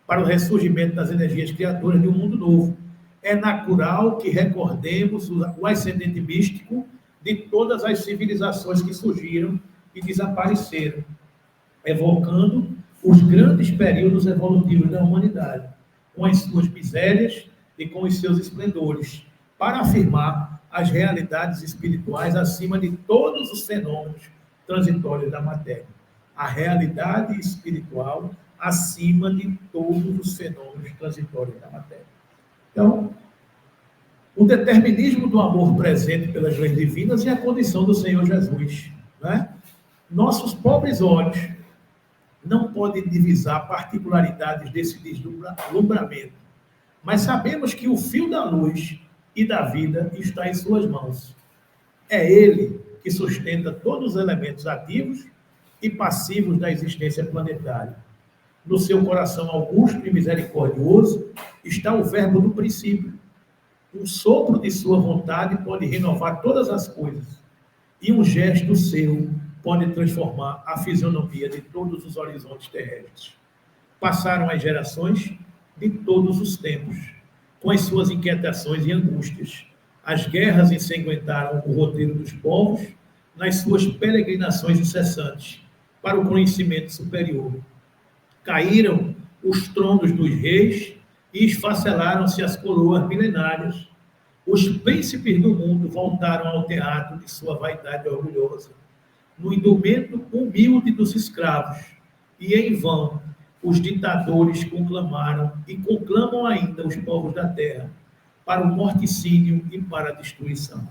para o ressurgimento das energias criadoras de um mundo novo. É natural que recordemos o ascendente místico de todas as civilizações que surgiram e desapareceram, evocando os grandes períodos evolutivos da humanidade, com as suas misérias e com os seus esplendores, para afirmar as realidades espirituais acima de todos os fenômenos transitórios da matéria. A realidade espiritual acima de todos os fenômenos transitórios da matéria. Então, o determinismo do amor presente pelas leis divinas e a condição do Senhor Jesus, né? Nossos pobres olhos não podem divisar particularidades desse deslumbramento, mas sabemos que o fio da luz e da vida está em suas mãos. É ele que sustenta todos os elementos ativos e passivos da existência planetária. No seu coração augusto e misericordioso está o verbo do princípio. Um sopro de sua vontade pode renovar todas as coisas, e um gesto seu pode transformar a fisionomia de todos os horizontes terrestres. Passaram as gerações de todos os tempos, com as suas inquietações e angústias. As guerras ensanguentaram o roteiro dos povos nas suas peregrinações incessantes para o conhecimento superior. Caíram os tronos dos reis e esfacelaram-se as coroas milenárias. Os príncipes do mundo voltaram ao teatro de sua vaidade orgulhosa, no indumento humilde dos escravos, e em vão os ditadores conclamaram e conclamam ainda os povos da terra para o morticínio e para a destruição.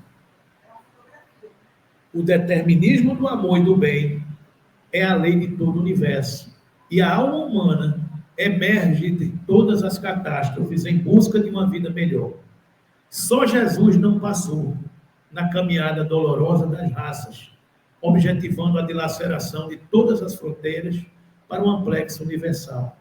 O determinismo do amor e do bem é a lei de todo o universo, e a alma humana emerge de todas as catástrofes em busca de uma vida melhor. Só Jesus não passou na caminhada dolorosa das raças, objetivando a dilaceração de todas as fronteiras para um amplexo universal.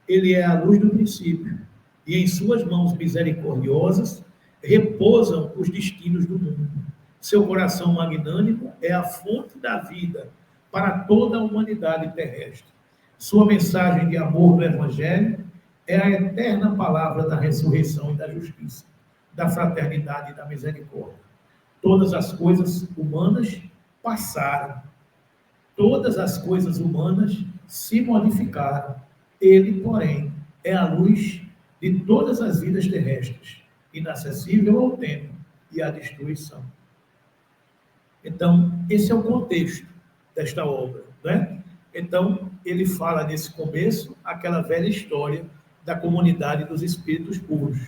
Ele é a luz do princípio, e em suas mãos misericordiosas repousam os destinos do mundo. Seu coração magnânimo é a fonte da vida para toda a humanidade terrestre. Sua mensagem de amor do Evangelho é a eterna palavra da ressurreição e da justiça, da fraternidade e da misericórdia. Todas as coisas humanas passaram. Todas as coisas humanas se modificaram. Ele, porém, é a luz de todas as vidas terrestres, inacessível ao tempo e à destruição. Então, esse é o contexto desta obra, né? Então, ele fala nesse começo aquela velha história da comunidade dos espíritos puros,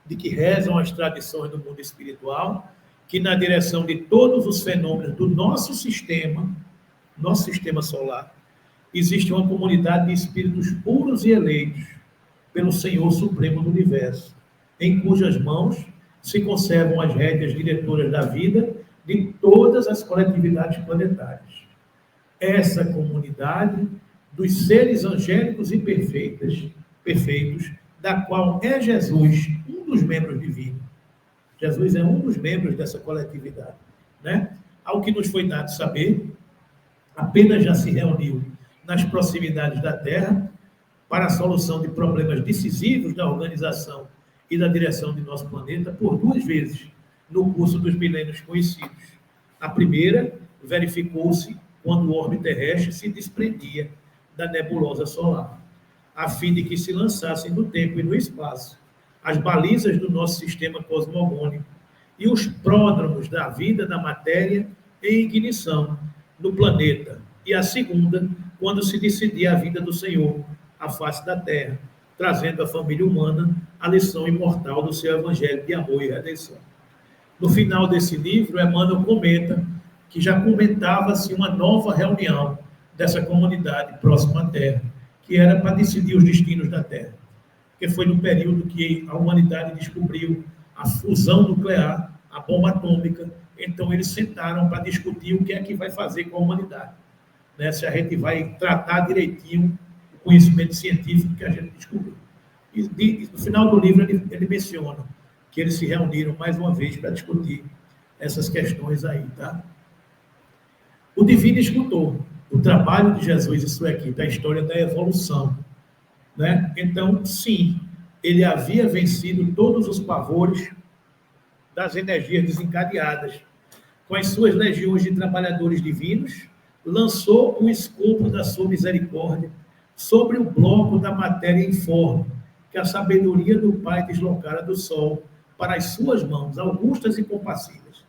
de que rezam as tradições do mundo espiritual, que na direção de todos os fenômenos do nosso sistema solar, existe uma comunidade de espíritos puros e eleitos pelo Senhor Supremo do Universo, em cujas mãos se conservam as rédeas diretoras da vida de todas as coletividades planetárias. Essa comunidade dos seres angélicos e perfeitos, da qual é Jesus um dos membros divinos. Jesus é um dos membros dessa coletividade, né? Ao que nos foi dado saber, apenas já se reuniu nas proximidades da Terra para a solução de problemas decisivos da organização e da direção de nosso planeta por 2 vezes no curso dos milênios conhecidos. A primeira verificou-se quando o orbe terrestre se desprendia da nebulosa solar, a fim de que se lançassem no tempo e no espaço as balizas do nosso sistema cosmogônico e os pródromos da vida da matéria em ignição no planeta, e a segunda, quando se decidia a vinda do Senhor à face da terra, trazendo à família humana a lição imortal do seu evangelho de amor e redenção. No final desse livro, Emmanuel comenta que já comentava-se uma nova reunião dessa comunidade próxima à Terra, que era para decidir os destinos da Terra, que foi no período que a humanidade descobriu a fusão nuclear, a bomba atômica. Então eles sentaram para discutir o que é que vai fazer com a humanidade, né? Se a gente vai tratar direitinho o conhecimento científico que a gente descobriu. E no final do livro ele menciona que eles se reuniram mais uma vez para discutir essas questões aí, tá? O divino escutou o trabalho de Jesus e sua equipe, a história da evolução, né? Então, sim, ele havia vencido todos os pavores das energias desencadeadas. Com as suas legiões de trabalhadores divinos, lançou o escopo da sua misericórdia sobre o bloco da matéria informe, que a sabedoria do Pai deslocara do sol para as suas mãos, augustas e compassivas.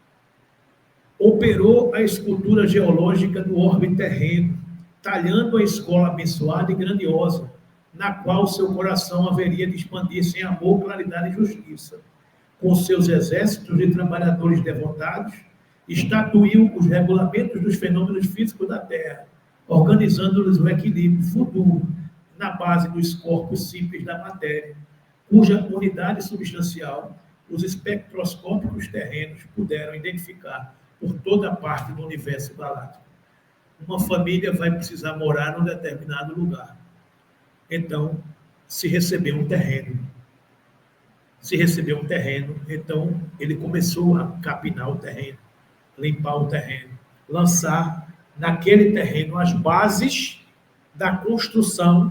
Operou a escultura geológica do orbe terreno, talhando a escola abençoada e grandiosa, na qual seu coração haveria de expandir-se em amor, claridade e justiça. Com seus exércitos de trabalhadores devotados, estatuiu os regulamentos dos fenômenos físicos da Terra, organizando-lhes o equilíbrio futuro na base dos corpos simples da matéria, cuja unidade substancial os espectroscópicos terrenos puderam identificar por toda a parte do universo galáctico. Uma família vai precisar morar num determinado lugar. Então, se recebeu um terreno. Então ele começou a capinar o terreno, limpar o terreno, lançar naquele terreno as bases da construção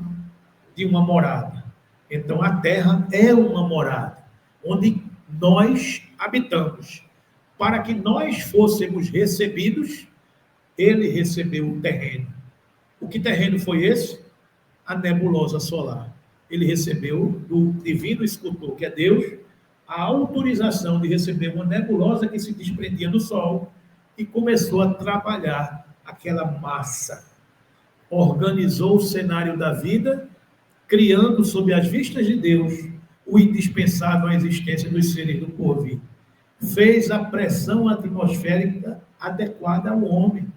de uma morada. Então a terra é uma morada, onde nós habitamos. Para que nós fôssemos recebidos, ele recebeu o terreno. O que terreno foi esse? A nebulosa solar. Ele recebeu do divino escultor, que é Deus, a autorização de receber uma nebulosa que se desprendia do Sol e começou a trabalhar aquela massa. Organizou o cenário da vida, criando sob as vistas de Deus o indispensável à existência dos seres do porvir. Fez a pressão atmosférica adequada ao homem,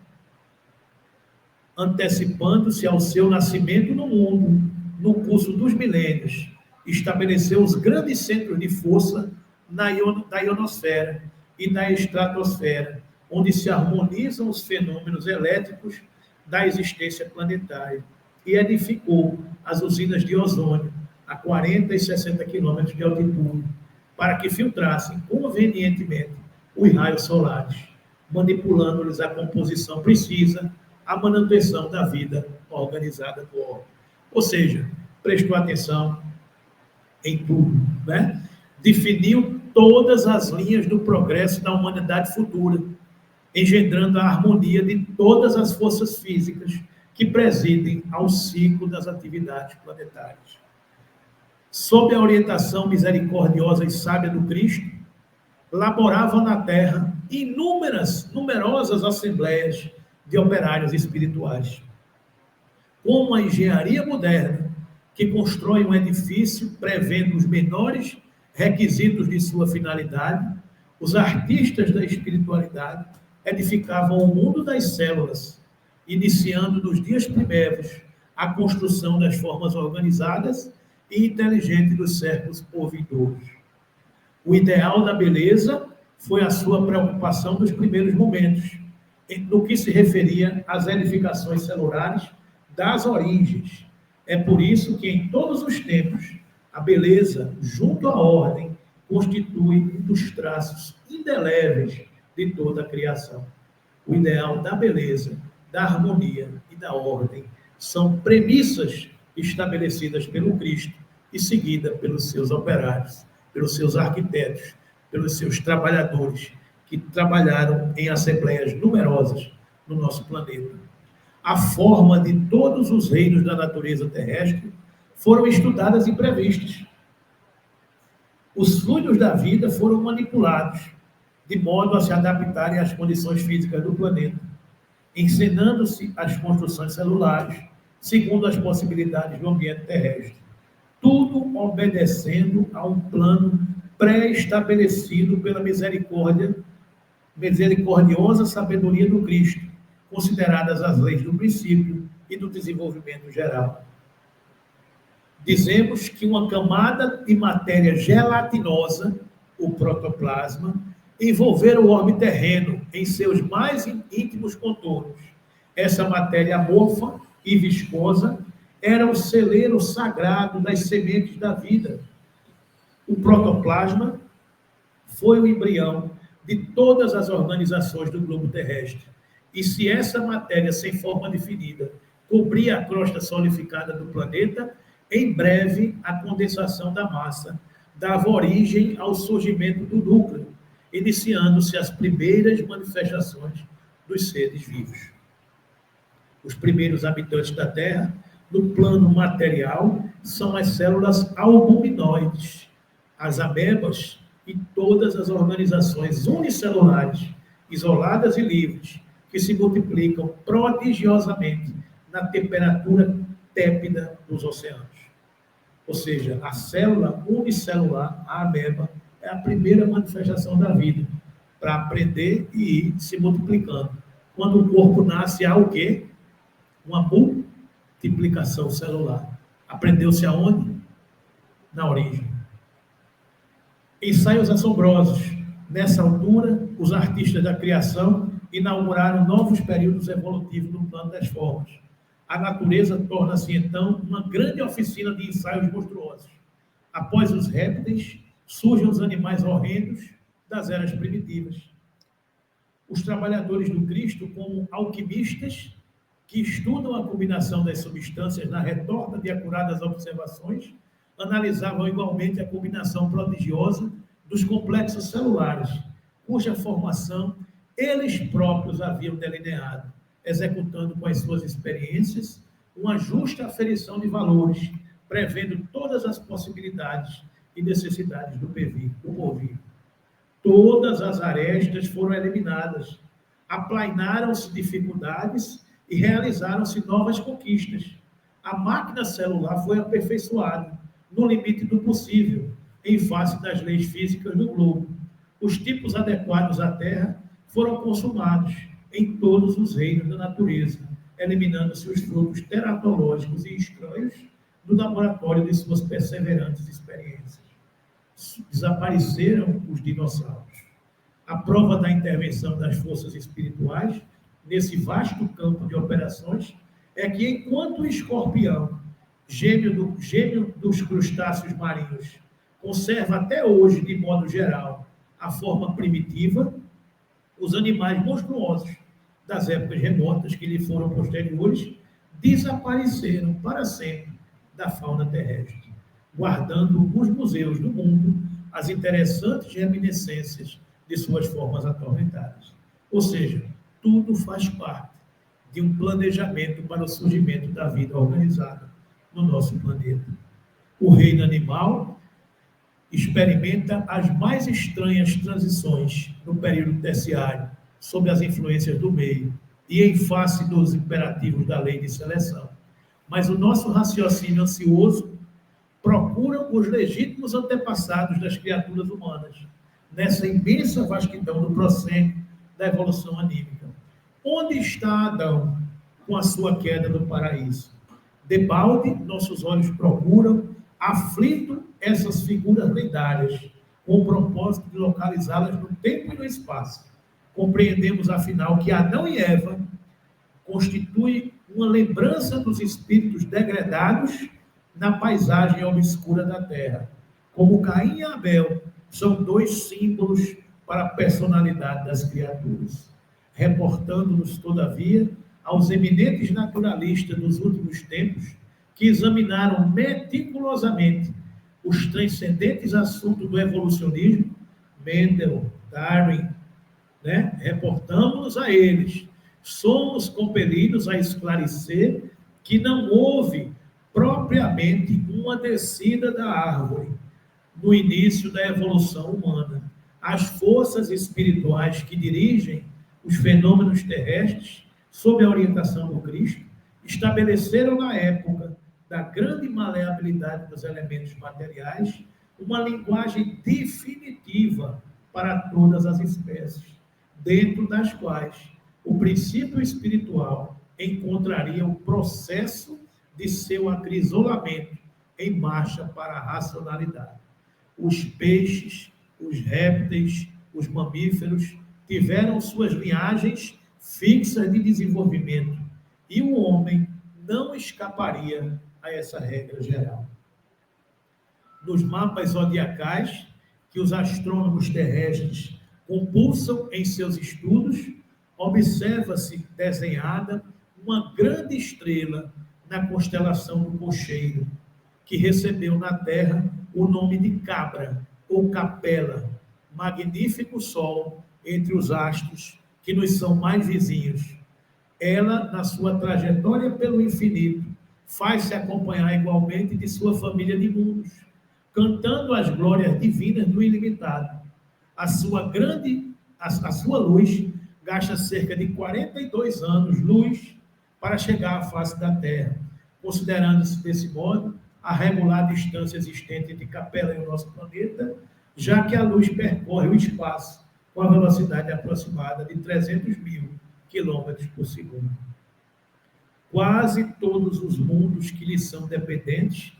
antecipando-se ao seu nascimento no mundo, no curso dos milênios. Estabeleceu os grandes centros de força da ionosfera e da estratosfera, onde se harmonizam os fenômenos elétricos da existência planetária, e edificou as usinas de ozônio a 40 e 60 quilômetros de altitude, para que filtrassem convenientemente os raios solares, manipulando-lhes a composição precisa, a manutenção da vida organizada do orbe. Ou seja, prestou atenção em tudo, né? Definiu todas as linhas do progresso da humanidade futura, engendrando a harmonia de todas as forças físicas que presidem ao ciclo das atividades planetárias. Sob a orientação misericordiosa e sábia do Cristo, laboravam na Terra numerosas assembleias de operários espirituais. Como a engenharia moderna, que constrói um edifício prevendo os menores requisitos de sua finalidade, os artistas da espiritualidade edificavam o mundo das células, iniciando nos dias primeiros a construção das formas organizadas e inteligentes dos séculos por vindouros. O ideal da beleza foi a sua preocupação dos primeiros momentos, no que se referia às edificações celulares das origens. É por isso que, em todos os tempos, a beleza, junto à ordem, constitui um dos traços indeléveis de toda a criação. O ideal da beleza, da harmonia e da ordem são premissas estabelecidas pelo Cristo e seguida pelos seus operários, pelos seus arquitetos, pelos seus trabalhadores, que trabalharam em assembleias numerosas no nosso planeta, a forma de todos os reinos da natureza terrestre foram estudadas e previstas. Os fluidos da vida foram manipulados, de modo a se adaptarem às condições físicas do planeta, encenando-se as construções celulares, segundo as possibilidades do ambiente terrestre. Tudo obedecendo a um plano pré-estabelecido pela misericordiosa sabedoria do Cristo, consideradas as leis do princípio e do desenvolvimento geral. Dizemos que uma camada de matéria gelatinosa, o protoplasma, envolvera o orbe terreno em seus mais íntimos contornos. Essa matéria amorfa e viscosa era o celeiro sagrado das sementes da vida. O protoplasma foi o embrião de todas as organizações do globo terrestre. E se essa matéria sem forma definida cobria a crosta solidificada do planeta, em breve a condensação da massa dava origem ao surgimento do núcleo, iniciando-se as primeiras manifestações dos seres vivos. Os primeiros habitantes da Terra, no plano material, são as células albuminoides, as amebas e todas as organizações unicelulares, isoladas e livres, que se multiplicam prodigiosamente na temperatura tépida dos oceanos. Ou seja, a célula unicelular, a ameba, é a primeira manifestação da vida, para aprender e ir se multiplicando. Quando o corpo nasce, há o quê? Uma multiplicação celular. Aprendeu-se aonde? Na origem. Ensaios assombrosos. Nessa altura, os artistas da criação inauguraram novos períodos evolutivos no plano das formas. A natureza torna-se, então, uma grande oficina de ensaios monstruosos. Após os répteis, surgem os animais horrendos das eras primitivas. Os trabalhadores do Cristo, como alquimistas, que estudam a combinação das substâncias na retorta de acuradas observações, analisavam igualmente a combinação prodigiosa dos complexos celulares, cuja formação eles próprios haviam delineado, executando com as suas experiências uma justa aferição de valores, prevendo todas as possibilidades e necessidades do porvir. Todas as arestas foram eliminadas, aplainaram-se dificuldades e realizaram-se novas conquistas. A máquina celular foi aperfeiçoada, no limite do possível, em face das leis físicas do globo. Os tipos adequados à Terra foram consumados em todos os reinos da natureza, eliminando-se os frutos teratológicos e estranhos do laboratório de suas perseverantes experiências. Desapareceram os dinossauros. A prova da intervenção das forças espirituais nesse vasto campo de operações é que, enquanto o escorpião, gêmeo dos crustáceos marinhos, conserva até hoje, de modo geral, a forma primitiva, os animais monstruosos das épocas remotas que lhe foram posteriores desapareceram para sempre da fauna terrestre, guardando nos museus do mundo as interessantes reminiscências de suas formas atormentadas. Ou seja, tudo faz parte de um planejamento para o surgimento da vida organizada no nosso planeta. O reino animal experimenta as mais estranhas transições no período terciário, sob as influências do meio e em face dos imperativos da lei de seleção. Mas o nosso raciocínio ansioso procura os legítimos antepassados das criaturas humanas, nessa imensa vastidão do processo da evolução anímica. Onde está Adão com a sua queda do paraíso? Debalde, nossos olhos procuram, aflito, essas figuras lendárias, com o propósito de localizá-las no tempo e no espaço. Compreendemos, afinal, que Adão e Eva constituem uma lembrança dos espíritos degradados na paisagem obscura da Terra. Como Caim e Abel são dois símbolos para a personalidade das criaturas, reportando-nos, todavia, aos eminentes naturalistas dos últimos tempos, que examinaram meticulosamente os transcendentes assuntos do evolucionismo, Mendel, Darwin, reportamos-nos a eles, somos compelidos a esclarecer que não houve propriamente uma descida da árvore no início da evolução humana. As forças espirituais que dirigem os fenômenos terrestres, sob a orientação do Cristo, estabeleceram na época da grande maleabilidade dos elementos materiais uma linguagem definitiva para todas as espécies, dentro das quais o princípio espiritual encontraria o processo de seu acrisolamento em marcha para a racionalidade. Os peixes, os répteis, os mamíferos tiveram suas linhagens fixas de desenvolvimento e o homem não escaparia a essa regra geral. Nos mapas zodiacais que os astrônomos terrestres compulsam em seus estudos, observa-se desenhada uma grande estrela na constelação do Cocheiro, que recebeu na Terra o nome de Cabra, ou Capela, magnífico sol entre os astros que nos são mais vizinhos. Ela, na sua trajetória pelo infinito, faz-se acompanhar igualmente de sua família de mundos, cantando as glórias divinas do ilimitado. A sua luz gasta cerca de 42 anos-luz para chegar à face da Terra, considerando-se desse modo a regular distância existente entre Capela e o nosso planeta, já que a luz percorre o espaço com a velocidade aproximada de 300 mil quilômetros por segundo. Quase todos os mundos que lhe são dependentes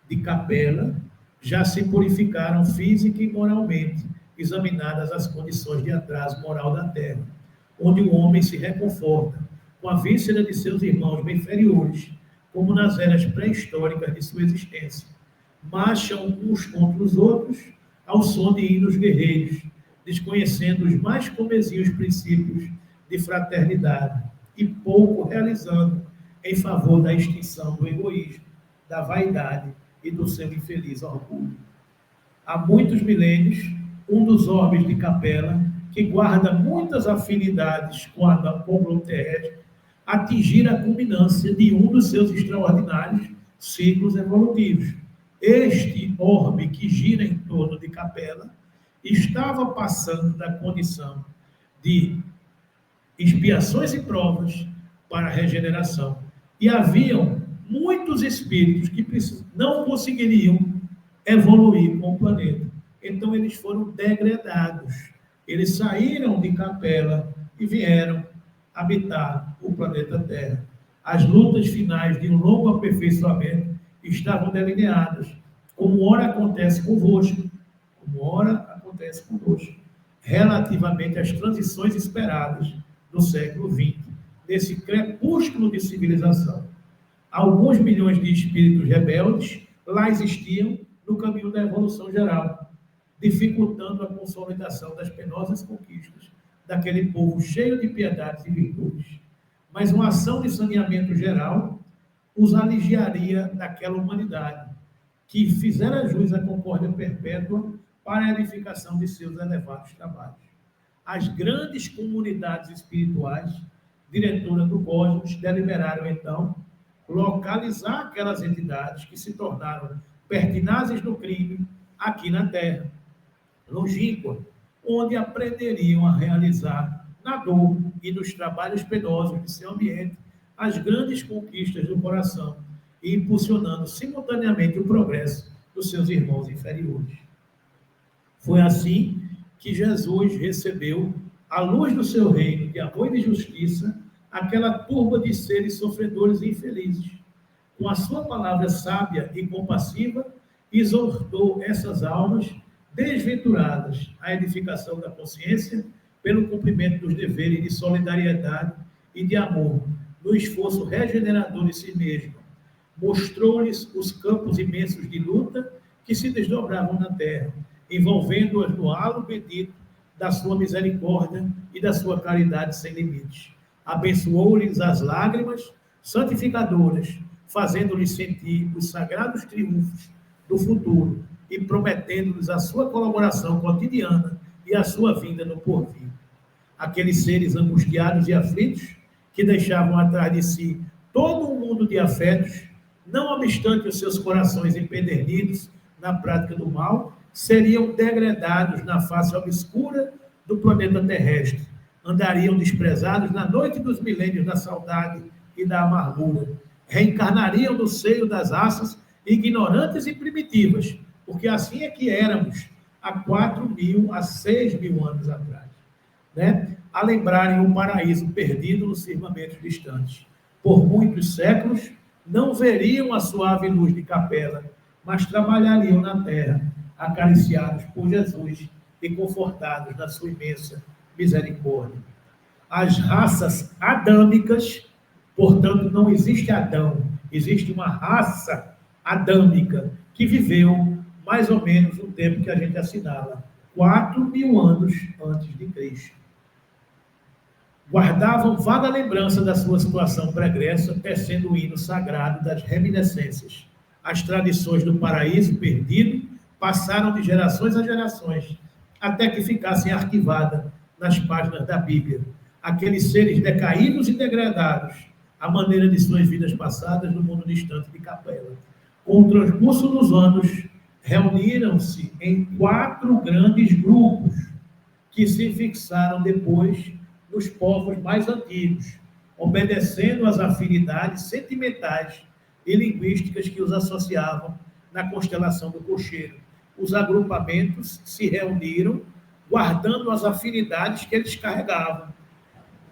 de Capela já se purificaram física e moralmente, examinadas as condições de atraso moral da Terra, onde o homem se reconforta com a víscera de seus irmãos inferiores, como nas eras pré-históricas de sua existência. Marcham uns contra os outros ao som de hinos guerreiros, desconhecendo os mais comezinhos princípios de fraternidade e pouco realizando em favor da extinção do egoísmo, da vaidade e do seu infeliz orgulho. Há muitos milênios, um dos orbes de Capela, que guarda muitas afinidades com o globo terrestre, atingir a culminância de um dos seus extraordinários ciclos evolutivos. Este orbe que gira em torno de Capela estava passando da condição de expiações e provas para a regeneração. E haviam muitos espíritos que não conseguiriam evoluir com o planeta. Então, eles foram degradados. Eles saíram de Capela e vieram habitar o planeta Terra. As lutas finais de um longo aperfeiçoamento estavam delineadas, como ora acontece convosco, relativamente às transições esperadas do século XX, nesse crepúsculo de civilização. Alguns milhões de espíritos rebeldes lá existiam no caminho da evolução geral, dificultando a consolidação das penosas conquistas daquele povo cheio de piedades e virtudes. Mas uma ação de saneamento geral os aliviaria daquela humanidade, que fizera jus à concórdia perpétua para a edificação de seus elevados trabalhos. As grandes comunidades espirituais, diretoras do cosmos, deliberaram, então, localizar aquelas entidades que se tornaram pertinazes no crime aqui na Terra, longínqua, onde aprenderiam a realizar na dor e nos trabalhos penosos de seu ambiente as grandes conquistas do coração e impulsionando simultaneamente o progresso dos seus irmãos inferiores. Foi assim que Jesus recebeu, à luz do seu reino de amor e de justiça, aquela turba de seres sofredores e infelizes. Com a sua palavra sábia e compassiva, exortou essas almas desventuradas à edificação da consciência pelo cumprimento dos deveres de solidariedade e de amor, no esforço regenerador de si mesmo. Mostrou-lhes os campos imensos de luta que se desdobravam na terra, envolvendo-as no halo bendito da sua misericórdia e da sua caridade sem limites. Abençoou-lhes as lágrimas santificadoras, fazendo-lhes sentir os sagrados triunfos do futuro e prometendo-lhes a sua colaboração cotidiana e a sua vinda no porvir. Aqueles seres angustiados e aflitos que deixavam atrás de si todo um mundo de afetos, não obstante os seus corações empedernidos na prática do mal, seriam degradados na face obscura do planeta terrestre, andariam desprezados na noite dos milênios da saudade e da amargura, reencarnariam no seio das raças ignorantes e primitivas, porque assim é que éramos há 4.000, há 6.000 anos atrás, né? A lembrarem o paraíso perdido nos firmamentos distantes. Por muitos séculos, não veriam a suave luz de Capela, mas trabalhariam na terra, acariciados por Jesus e confortados na sua imensa misericórdia. As raças adâmicas, portanto, não existe Adão, existe uma raça adâmica que viveu mais ou menos o tempo que a gente assinala, 4.000 anos antes de Cristo. Guardavam vaga lembrança da sua situação pregressa, tecendo o hino sagrado das reminiscências. As tradições do paraíso perdido passaram de gerações a gerações, até que ficassem arquivadas nas páginas da Bíblia. Aqueles seres decaídos e degradados, à maneira de suas vidas passadas no mundo distante de Capela. Com o transcurso dos anos, reuniram-se em 4 grandes grupos, que se fixaram depois nos povos mais antigos, obedecendo às afinidades sentimentais e linguísticas que os associavam na constelação do cocheiro. Os agrupamentos se reuniram, guardando as afinidades que eles carregavam.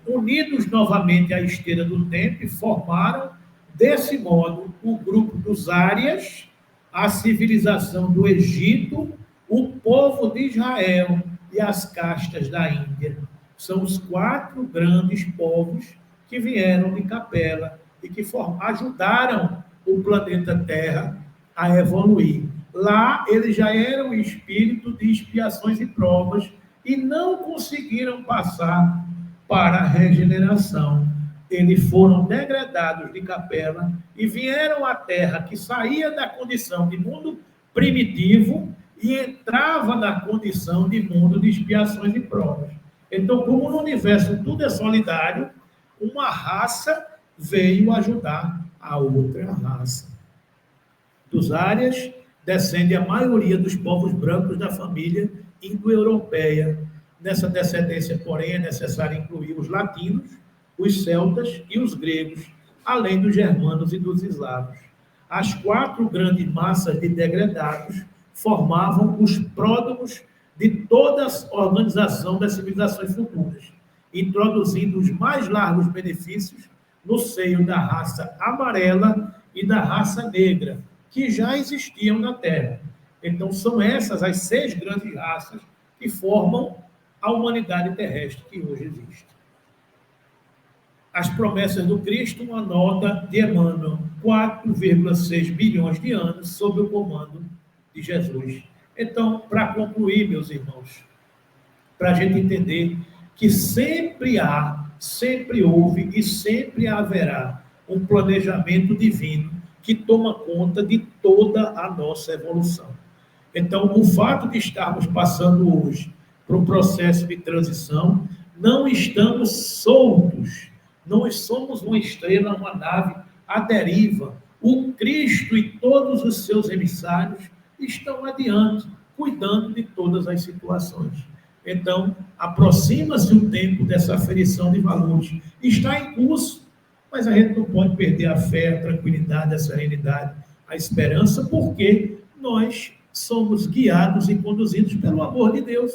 Unidos novamente à esteira do tempo, formaram, desse modo, o grupo dos Árias, a civilização do Egito, o povo de Israel e as castas da Índia. São os 4 grandes povos que vieram de Capela e que ajudaram o planeta Terra a evoluir. Lá, eles já eram espírito de expiações e provas e não conseguiram passar para a regeneração. Eles foram degradados de Capela e vieram à Terra, que saía da condição de mundo primitivo e entrava na condição de mundo de expiações e provas. Então, como no universo tudo é solidário, uma raça veio ajudar a outra raça. Dos Árias, descende a maioria dos povos brancos da família indo-europeia. Nessa descendência, porém, é necessário incluir os latinos, os celtas e os gregos, além dos germanos e dos eslavos. As 4 grandes massas de degradados formavam os pródromos de toda a organização das civilizações futuras, introduzindo os mais largos benefícios no seio da raça amarela e da raça negra, que já existiam na Terra. Então, são essas as 6 grandes raças que formam a humanidade terrestre que hoje existe. As promessas do Cristo, uma nota de Emmanuel, 4,6 bilhões de anos sob o comando de Jesus. Então, para concluir, meus irmãos, para a gente entender que sempre há, sempre houve e sempre haverá um planejamento divino que toma conta de toda a nossa evolução. Então, o fato de estarmos passando hoje por um processo de transição, não estamos soltos, não somos uma estrela, uma nave à deriva. O Cristo e todos os seus emissários estão adiante, cuidando de todas as situações. Então, aproxima-se o tempo dessa aferição de valores. Está em curso, mas a gente não pode perder a fé, a tranquilidade, a serenidade, a esperança, porque nós somos guiados e conduzidos pelo amor de Deus,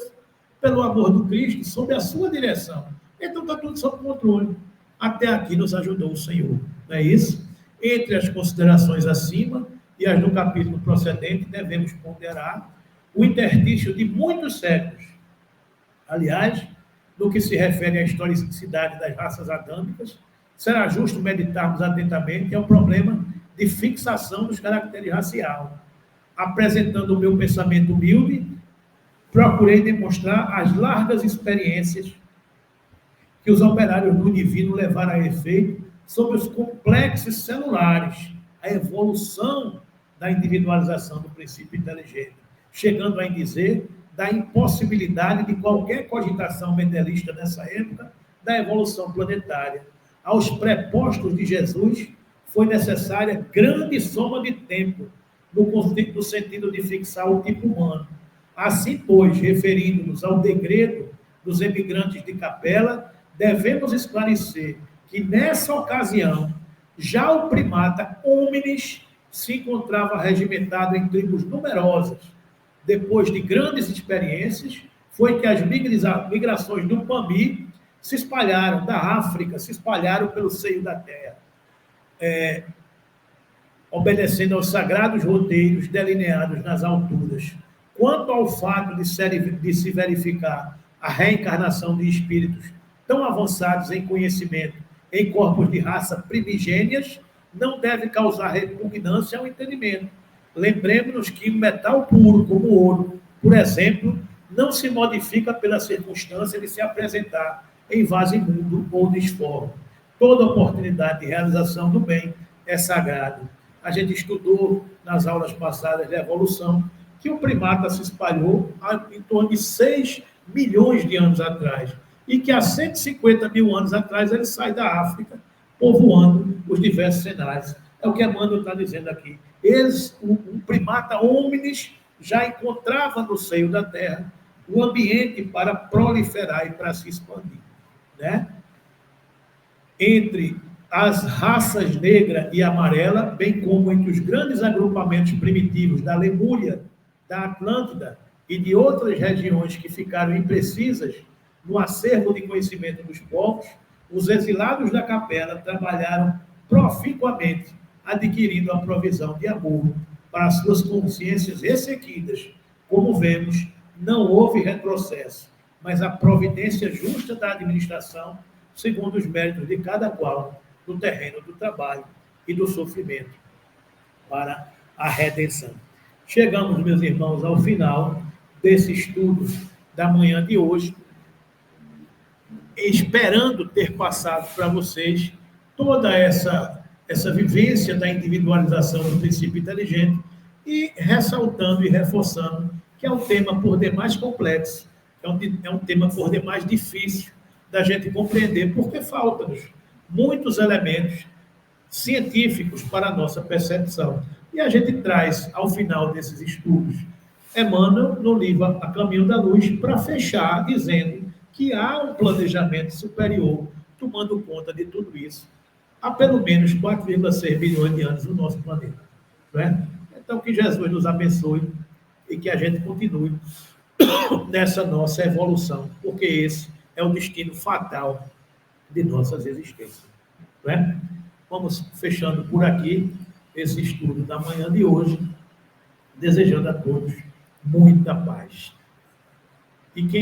pelo amor do Cristo, sob a sua direção. Então, está tudo sob controle. Até aqui nos ajudou o Senhor. Não é isso? Entre as considerações acima e as do capítulo procedente, devemos ponderar o interstício de muitos séculos. Aliás, no que se refere à historicidade das raças adâmicas, será justo meditarmos atentamente ao problema de fixação dos caracteres raciais. Apresentando o meu pensamento humilde, procurei demonstrar as largas experiências que os operários do divino levaram a efeito sobre os complexos celulares, a evolução da individualização do princípio inteligente, chegando a dizer da impossibilidade de qualquer cogitação mendelista nessa época da evolução planetária. aos prepostos de Jesus, foi necessária grande soma de tempo, no sentido de fixar o tipo humano. Assim, pois, referindo-nos ao degredo dos emigrantes de Capela, devemos esclarecer que, nessa ocasião, já o primata hominis se encontrava regimentado em tribos numerosas. Depois de grandes experiências, foi que as migrações do Pami se espalharam da África, se espalharam pelo seio da terra, obedecendo aos sagrados roteiros delineados nas alturas. Quanto ao fato de se verificar a reencarnação de espíritos tão avançados em conhecimento em corpos de raça primigênias, não deve causar repugnância ao entendimento. Lembremos-nos que um metal puro, como o ouro, por exemplo, não se modifica pela circunstância de se apresentar em vaso imundo ou disforme. Toda oportunidade de realização do bem é sagrada. A gente estudou nas aulas passadas da evolução que o primata se espalhou em torno de 6 milhões de anos atrás e que há 150 mil anos atrás ele sai da África, povoando os diversos cenários. É o que Emmanuel está dizendo aqui. O primata hominis já encontrava no seio da Terra o ambiente para proliferar e para se expandir, né? Entre as raças negra e amarela, bem como entre os grandes agrupamentos primitivos da Lemúria, da Atlântida e de outras regiões que ficaram imprecisas no acervo de conhecimento dos povos, os exilados da Capela trabalharam proficuamente, adquirindo a provisão de amor para suas consciências ressequidas. Como vemos, não houve retrocesso, mas a providência justa da administração, segundo os méritos de cada qual, no terreno do trabalho e do sofrimento, para a redenção. Chegamos, meus irmãos, ao final desse estudo da manhã de hoje, esperando ter passado para vocês toda essa vivência da individualização do princípio inteligente e ressaltando e reforçando que é um tema por demais complexo, é um tema por demais difícil da gente compreender, porque faltam-nos muitos elementos científicos para a nossa percepção. E a gente traz, ao final desses estudos, Emmanuel, no livro A Caminho da Luz, para fechar, dizendo que há um planejamento superior, tomando conta de tudo isso, há pelo menos 4,6 bilhões de anos no nosso planeta. Não é? Então, que Jesus nos abençoe e que a gente continue nessa nossa evolução, porque esse é o destino fatal de nossas existências. Não é? Vamos fechando por aqui esse estudo da manhã de hoje, desejando a todos muita paz. E quem